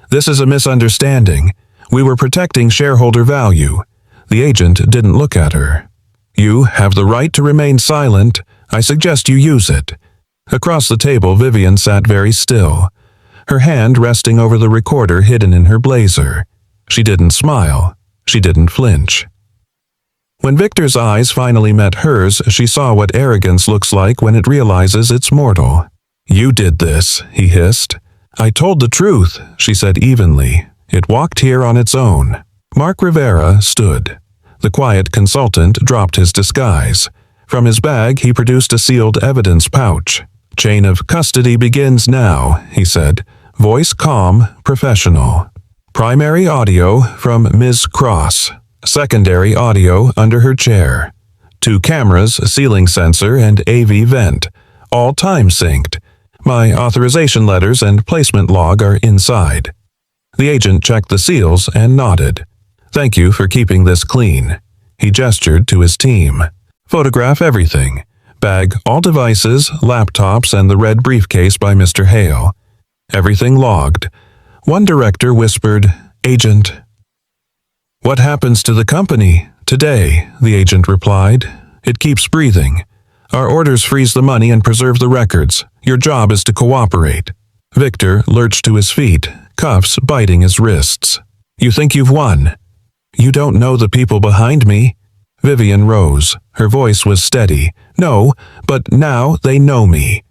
This is a misunderstanding. We were protecting shareholder value. The agent didn't look at her. You have the right to remain silent. I suggest you use it. Across the table, Vivian sat very still, her hand resting over the recorder hidden in her blazer. She didn't smile. She didn't flinch. When Victor's eyes finally met hers, she saw what arrogance looks like when it realizes it's mortal. You did this, he hissed. I told the truth, she said evenly. It walked here on its own. Mark Rivera stood. The quiet consultant dropped his disguise. From his bag, he produced a sealed evidence pouch. Chain of custody begins now, he said. Voice calm, professional. Primary audio from Ms. Cross. Secondary audio under her chair. 2 cameras, a ceiling sensor, and AV vent. All time synced. My authorization letters and placement log are inside. The agent checked the seals and nodded. Thank you for keeping this clean. He gestured to his team. Photograph everything. Bag all devices, laptops, and the red briefcase by Mr. Hale. Everything logged. One director whispered, Agent. What happens to the company? Today, the agent replied. It keeps breathing. Our orders freeze the money and preserve the records. Your job is to cooperate. Victor lurched to his feet, cuffs biting his wrists. You think you've won? You don't know the people behind me. Vivian rose. Her voice was steady. No, but now they know me.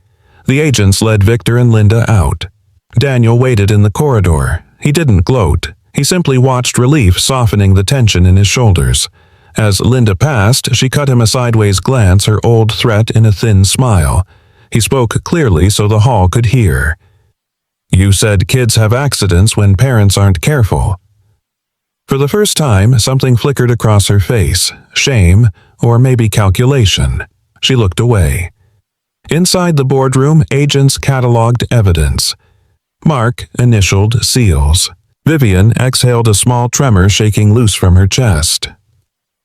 The agents led Victor and Linda out. Daniel waited in the corridor. He didn't gloat. He simply watched relief softening the tension in his shoulders. As Linda passed, she cut him a sideways glance, her old threat in a thin smile. He spoke clearly so the hall could hear. "You said kids have accidents when parents aren't careful." For the first time, something flickered across her face, shame, or maybe calculation. She looked away. Inside the boardroom, agents cataloged evidence. Mark initialed seals. Vivian exhaled a small tremor shaking loose from her chest.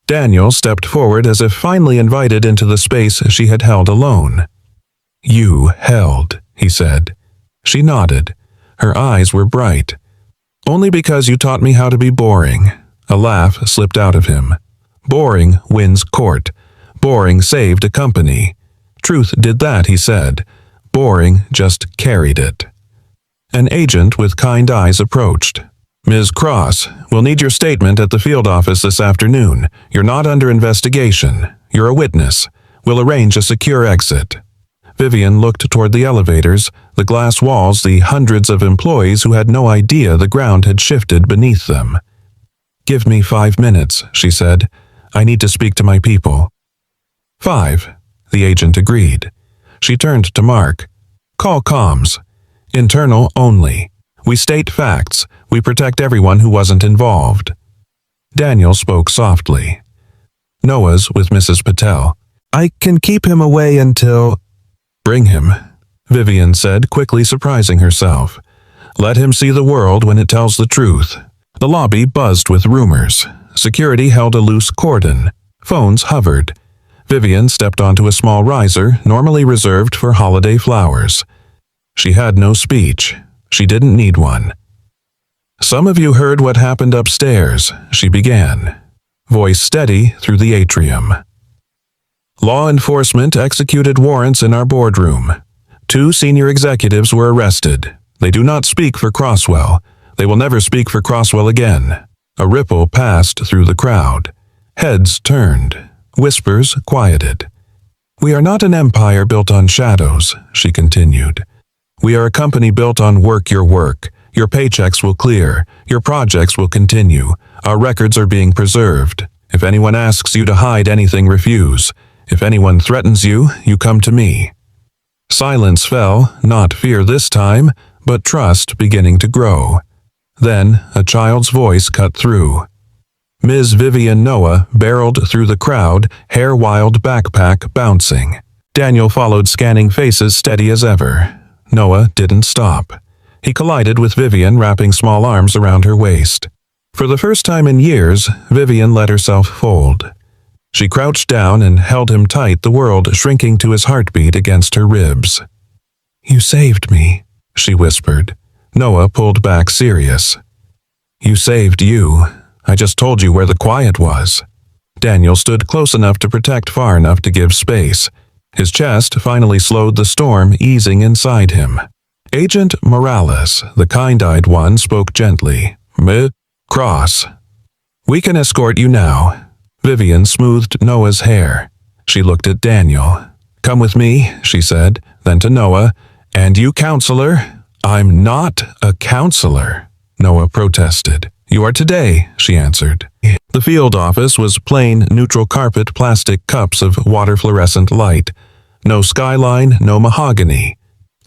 Daniel stepped forward as if finally invited into the space she had held alone. "You held," he said. She nodded. Her eyes were bright. "Only because you taught me how to be boring." A laugh slipped out of him. "Boring wins court. Boring saved a company. Truth did that," he said. "Boring just carried it." An agent with kind eyes approached. "Ms. Cross, we'll need your statement at the field office this afternoon. You're not under investigation. You're a witness. We'll arrange a secure exit." Vivian looked toward the elevators, the glass walls, the hundreds of employees who had no idea the ground had shifted beneath them. "Give me 5 minutes," she said. "I need to speak to my people." 5. The agent agreed. She turned to Mark. "Call comms. Internal only. We state facts. We protect everyone who wasn't involved." Daniel spoke softly. "Noah's with Mrs. Patel. I can keep him away until—" "Bring him," Vivian said, quickly surprising herself. "Let him see the world when it tells the truth." The lobby buzzed with rumors. Security held a loose cordon. Phones hovered. Vivian stepped onto a small riser, normally reserved for holiday flowers. She had no speech. She didn't need one. "Some of you heard what happened upstairs," she began, voice steady through the atrium. "Law enforcement executed warrants in our boardroom. 2 senior executives were arrested. They do not speak for Crosswell. They will never speak for Crosswell again." A ripple passed through the crowd. Heads turned. Whispers quieted. "We are not an empire built on shadows," she continued. "We are a company built on work your work. Your paychecks will clear. Your projects will continue. Our records are being preserved. If anyone asks you to hide anything, refuse. If anyone threatens you, you come to me." Silence fell, not fear this time, but trust beginning to grow. Then a child's voice cut through. Ms. Vivian Noah barreled through the crowd, hair wild, backpack bouncing. Daniel followed, scanning faces steady as ever. Noah didn't stop. He collided with Vivian, wrapping small arms around her waist. For the first time in years, Vivian let herself fold. She crouched down and held him tight, the world shrinking to his heartbeat against her ribs. "You saved me," she whispered. Noah pulled back, serious. "You saved you. I just told you where the quiet was." Daniel stood close enough to protect, far enough to give space. His chest finally slowed the storm easing inside him. Agent Morales, the kind-eyed one, spoke gently. "Cross. We can escort you now." Vivian smoothed Noah's hair. She looked at Daniel. "Come with me," she said, then to Noah. "And you, counselor?" "I'm not a counselor," Noah protested. "You are today," she answered. The field office was plain, neutral carpet, plastic cups of water fluorescent light. No skyline, no mahogany.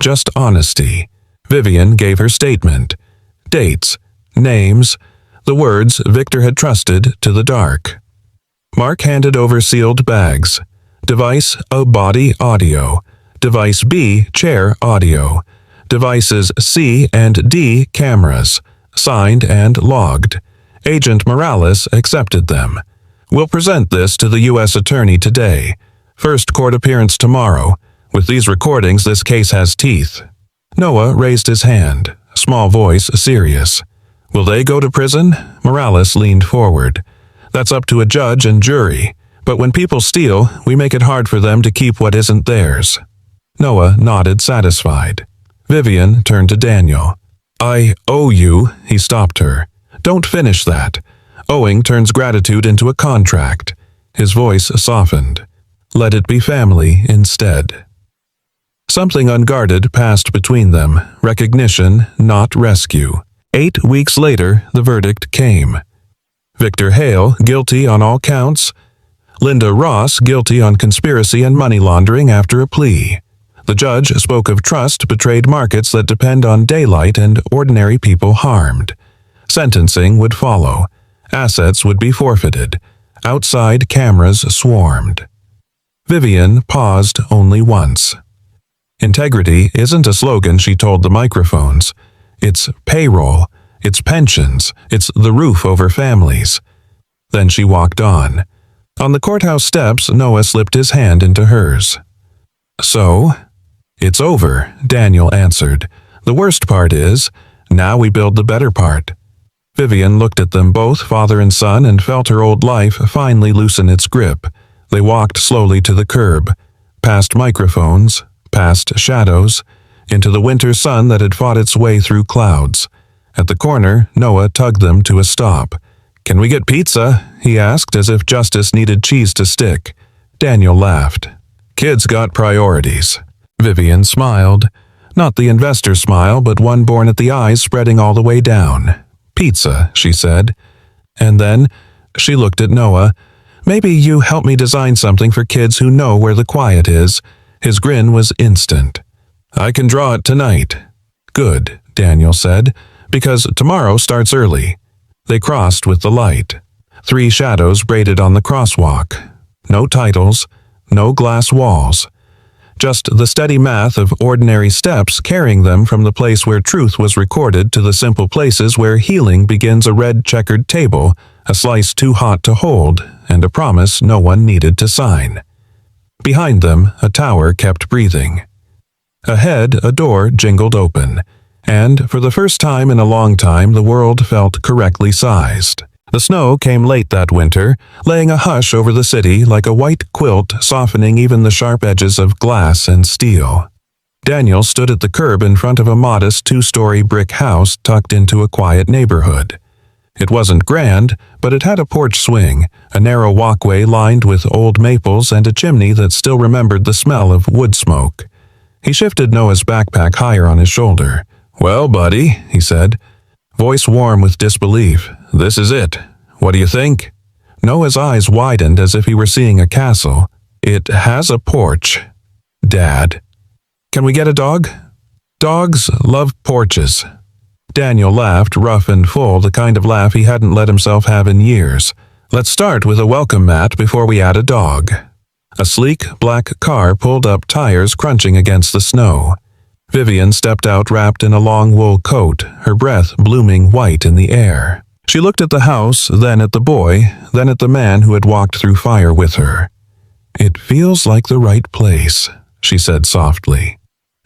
Just honesty. Vivian gave her statement. Dates, names, the words Victor had trusted to the dark. Mark handed over sealed bags. Device A, body audio. Device B, chair audio. Devices C and D, cameras. Signed and logged. Agent Morales accepted them. "We'll present this to the U.S. Attorney today. First court appearance tomorrow. With these recordings, this case has teeth." Noah raised his hand, small voice serious. "Will they go to prison?" Morales leaned forward. "That's up to a judge and jury. But when people steal, we make it hard for them to keep what isn't theirs." Noah nodded, satisfied. Vivian turned to Daniel. "I owe you," he stopped her. "Don't finish that. Owing turns gratitude into a contract." His voice softened. "Let it be family instead." Something unguarded passed between them, recognition, not rescue. 8 weeks later, the verdict came. Victor Hale, guilty on all counts. Linda Ross, guilty on conspiracy and money laundering after a plea. The judge spoke of trust betrayed markets that depend on daylight and ordinary people harmed. Sentencing would follow. Assets would be forfeited. Outside cameras swarmed. Vivian paused only once. Integrity isn't a slogan, she told the microphones. It's payroll. It's pensions. It's the roof over families. Then she walked on. On the courthouse steps, Noah slipped his hand into hers. So? It's over, Daniel answered. The worst part is, now we build the better part. Vivian looked at them both, father and son, and felt her old life finally loosen its grip. They walked slowly to the curb, past microphones, past shadows, into the winter sun that had fought its way through clouds. At the corner, Noah tugged them to a stop. "Can we get pizza?" he asked, as if justice needed cheese to stick. Daniel laughed. "Kids got priorities." Vivian smiled. Not the investor smile, but one born at the eyes spreading all the way down. "Pizza," she said. And then she looked at Noah. "Maybe you help me design something for kids who know where the quiet is." His grin was instant. "I can draw it tonight." "Good," Daniel said, "because tomorrow starts early." They crossed with the light. 3 shadows braided on the crosswalk. No titles, no glass walls. Just the steady math of ordinary steps carrying them from the place where truth was recorded to the simple places where healing begins: a red checkered table, a slice too hot to hold, and a promise no one needed to sign. Behind them, a tower kept breathing. Ahead, a door jingled open, and for the first time in a long time, the world felt correctly sized. The snow came late that winter, laying a hush over the city like a white quilt, softening even the sharp edges of glass and steel. Daniel stood at the curb in front of a modest 2-story brick house tucked into a quiet neighborhood. It wasn't grand, but it had a porch swing, a narrow walkway lined with old maples, and a chimney that still remembered the smell of wood smoke. He shifted Noah's backpack higher on his shoulder. "Well, buddy," he said, voice warm with disbelief, "this is it. What do you think?" Noah's eyes widened as if he were seeing a castle. "It has a porch, Dad." "Can we get a dog?" "Dogs love porches." Daniel laughed, rough and full, the kind of laugh he hadn't let himself have in years. "Let's start with a welcome mat before we add a dog." A sleek, black car pulled up, tires crunching against the snow. Vivian stepped out wrapped in a long wool coat, her breath blooming white in the air. She looked at the house, then at the boy, then at the man who had walked through fire with her. "It feels like the right place," she said softly.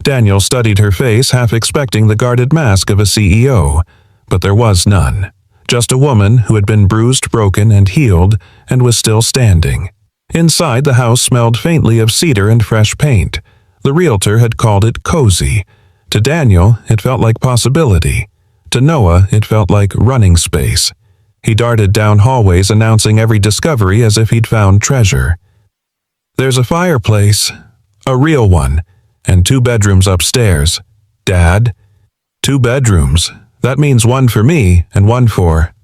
Daniel studied her face, half expecting the guarded mask of a CEO, but there was none. Just a woman who had been bruised, broken, and healed, and was still standing. Inside, the house smelled faintly of cedar and fresh paint. The realtor had called it cozy. To Daniel, it felt like possibility. To Noah, it felt like running space. He darted down hallways announcing every discovery as if he'd found treasure. "There's a fireplace. A real one. And 2 bedrooms upstairs. Dad, 2 bedrooms. That means one for me and one for—"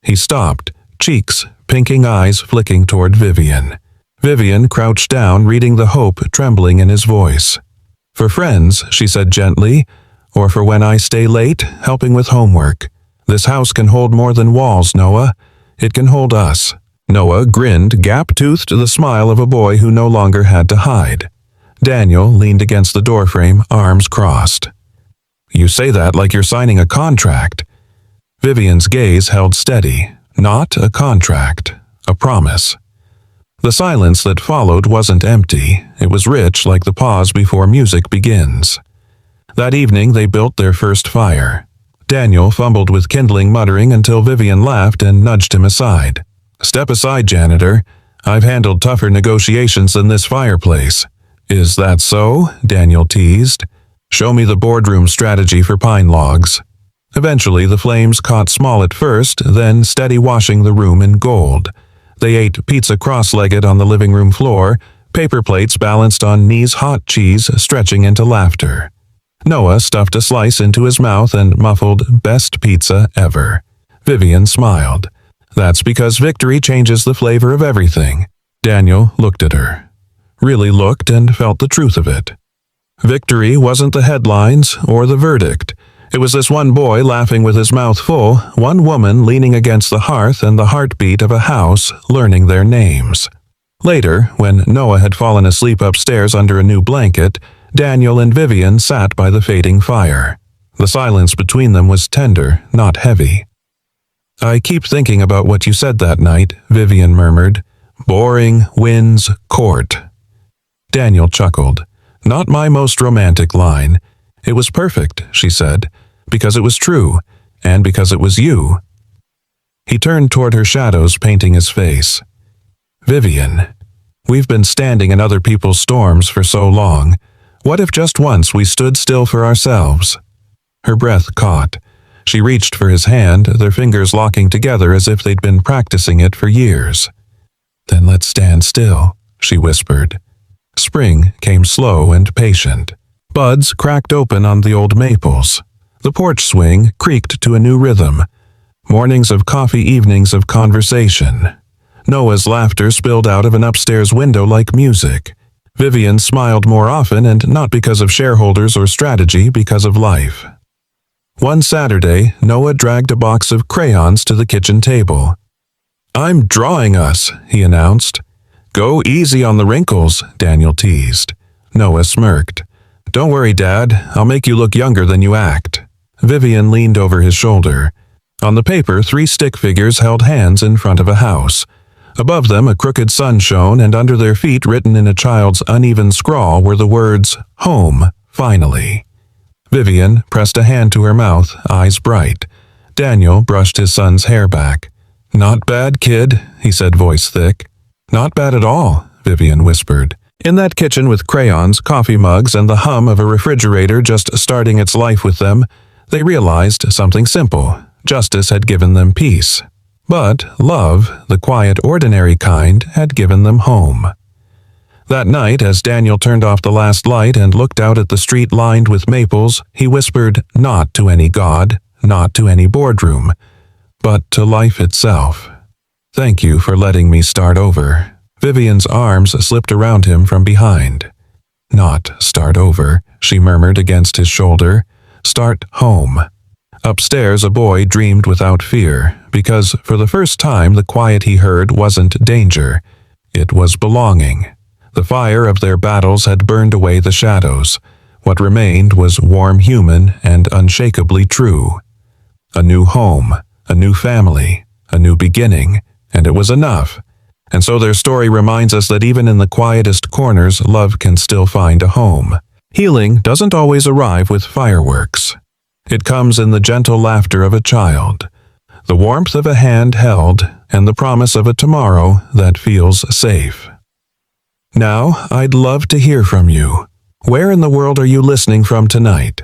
He stopped, cheeks, pinking eyes flicking toward Vivian. Vivian crouched down, reading the hope trembling in his voice. "For friends," she said gently, "or for when I stay late, helping with homework. This house can hold more than walls, Noah. It can hold us." Noah grinned, gap-toothed, the smile of a boy who no longer had to hide. Daniel leaned against the doorframe, arms crossed. "You say that like you're signing a contract." Vivian's gaze held steady. Not a contract, a promise. The silence that followed wasn't empty. It was rich, like the pause before music begins. That evening they built their first fire. Daniel fumbled with kindling, muttering until Vivian laughed and nudged him aside. "Step aside, janitor. I've handled tougher negotiations than this fireplace." "Is that so?" Daniel teased. "Show me the boardroom strategy for pine logs." Eventually the flames caught small at first, then steady, washing the room in gold. They ate pizza cross-legged on the living room floor, paper plates balanced on knees, hot cheese stretching into laughter. Noah stuffed a slice into his mouth and muffled, "Best pizza ever." Vivian smiled. That's because victory changes the flavor of everything. Daniel looked at her. Really looked and felt the truth of it. Victory wasn't the headlines or the verdict. It was this one boy laughing with his mouth full, one woman leaning against the hearth, and the heartbeat of a house learning their names. Later, when Noah had fallen asleep upstairs under a new blanket, Daniel and Vivian sat by the fading fire. The silence between them was tender, not heavy. "I keep thinking about what you said that night," Vivian murmured. "Boring, wins, court." Daniel chuckled. "Not my most romantic line. It was perfect," she said, "because it was true, and because it was you." He turned toward her shadows, painting his face. "Vivian, we've been standing in other people's storms for so long. What if just once we stood still for ourselves?" Her breath caught. She reached for his hand, their fingers locking together as if they'd been practicing it for years. "Then let's stand still," she whispered. Spring came slow and patient. Buds cracked open on the old maples. The porch swing creaked to a new rhythm. Mornings of coffee, evenings of conversation. Noah's laughter spilled out of an upstairs window like music. Vivian smiled more often, and not because of shareholders or strategy, because of life. One Saturday, Noah dragged a box of crayons to the kitchen table. "I'm drawing us," he announced. "Go easy on the wrinkles," Daniel teased. Noah smirked. "Don't worry, Dad. I'll make you look younger than you act." Vivian leaned over his shoulder. On the paper, 3 stick figures held hands in front of a house. Above them, a crooked sun shone, and under their feet, written in a child's uneven scrawl, were the words, "Home, finally." Vivian pressed a hand to her mouth, eyes bright. Daniel brushed his son's hair back. "Not bad, kid," he said, voice thick. "Not bad at all," Vivian whispered. In that kitchen with crayons, coffee mugs, and the hum of a refrigerator just starting its life with them, they realized something simple. Justice had given them peace. But love, the quiet, ordinary kind, had given them home. That night, as Daniel turned off the last light and looked out at the street lined with maples, he whispered, not to any god, not to any boardroom, but to life itself. "Thank you for letting me start over." Vivian's arms slipped around him from behind. "Not start over," she murmured against his shoulder. "Start home." Upstairs, a boy dreamed without fear, because for the first time the quiet he heard wasn't danger. It was belonging. The fire of their battles had burned away the shadows. What remained was warm, human, and unshakably true. A new home, a new family, a new beginning, and it was enough. And so their story reminds us that even in the quietest corners, love can still find a home. Healing doesn't always arrive with fireworks. It comes in the gentle laughter of a child, the warmth of a hand held, and the promise of a tomorrow that feels safe. Now, I'd love to hear from you. Where in the world are you listening from tonight?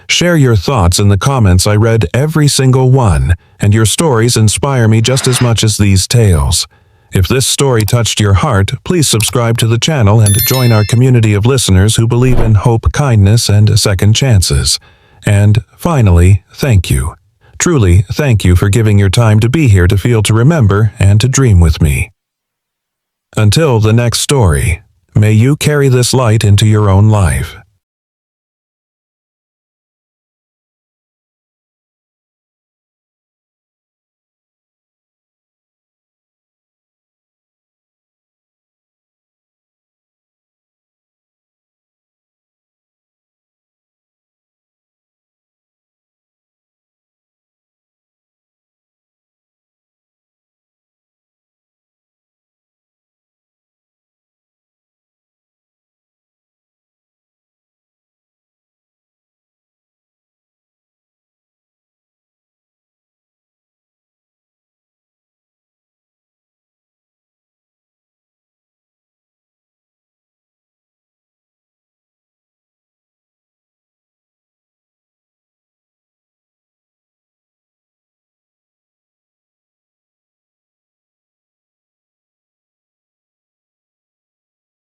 Share your thoughts in the comments. I read every single one, and your stories inspire me just as much as these tales. If this story touched your heart, please subscribe to the channel and join our community of listeners who believe in hope, kindness, and second chances. And finally, thank you. Truly, thank you for giving your time to be here, to feel, to remember, and to dream with me. Until the next story, may you carry this light into your own life.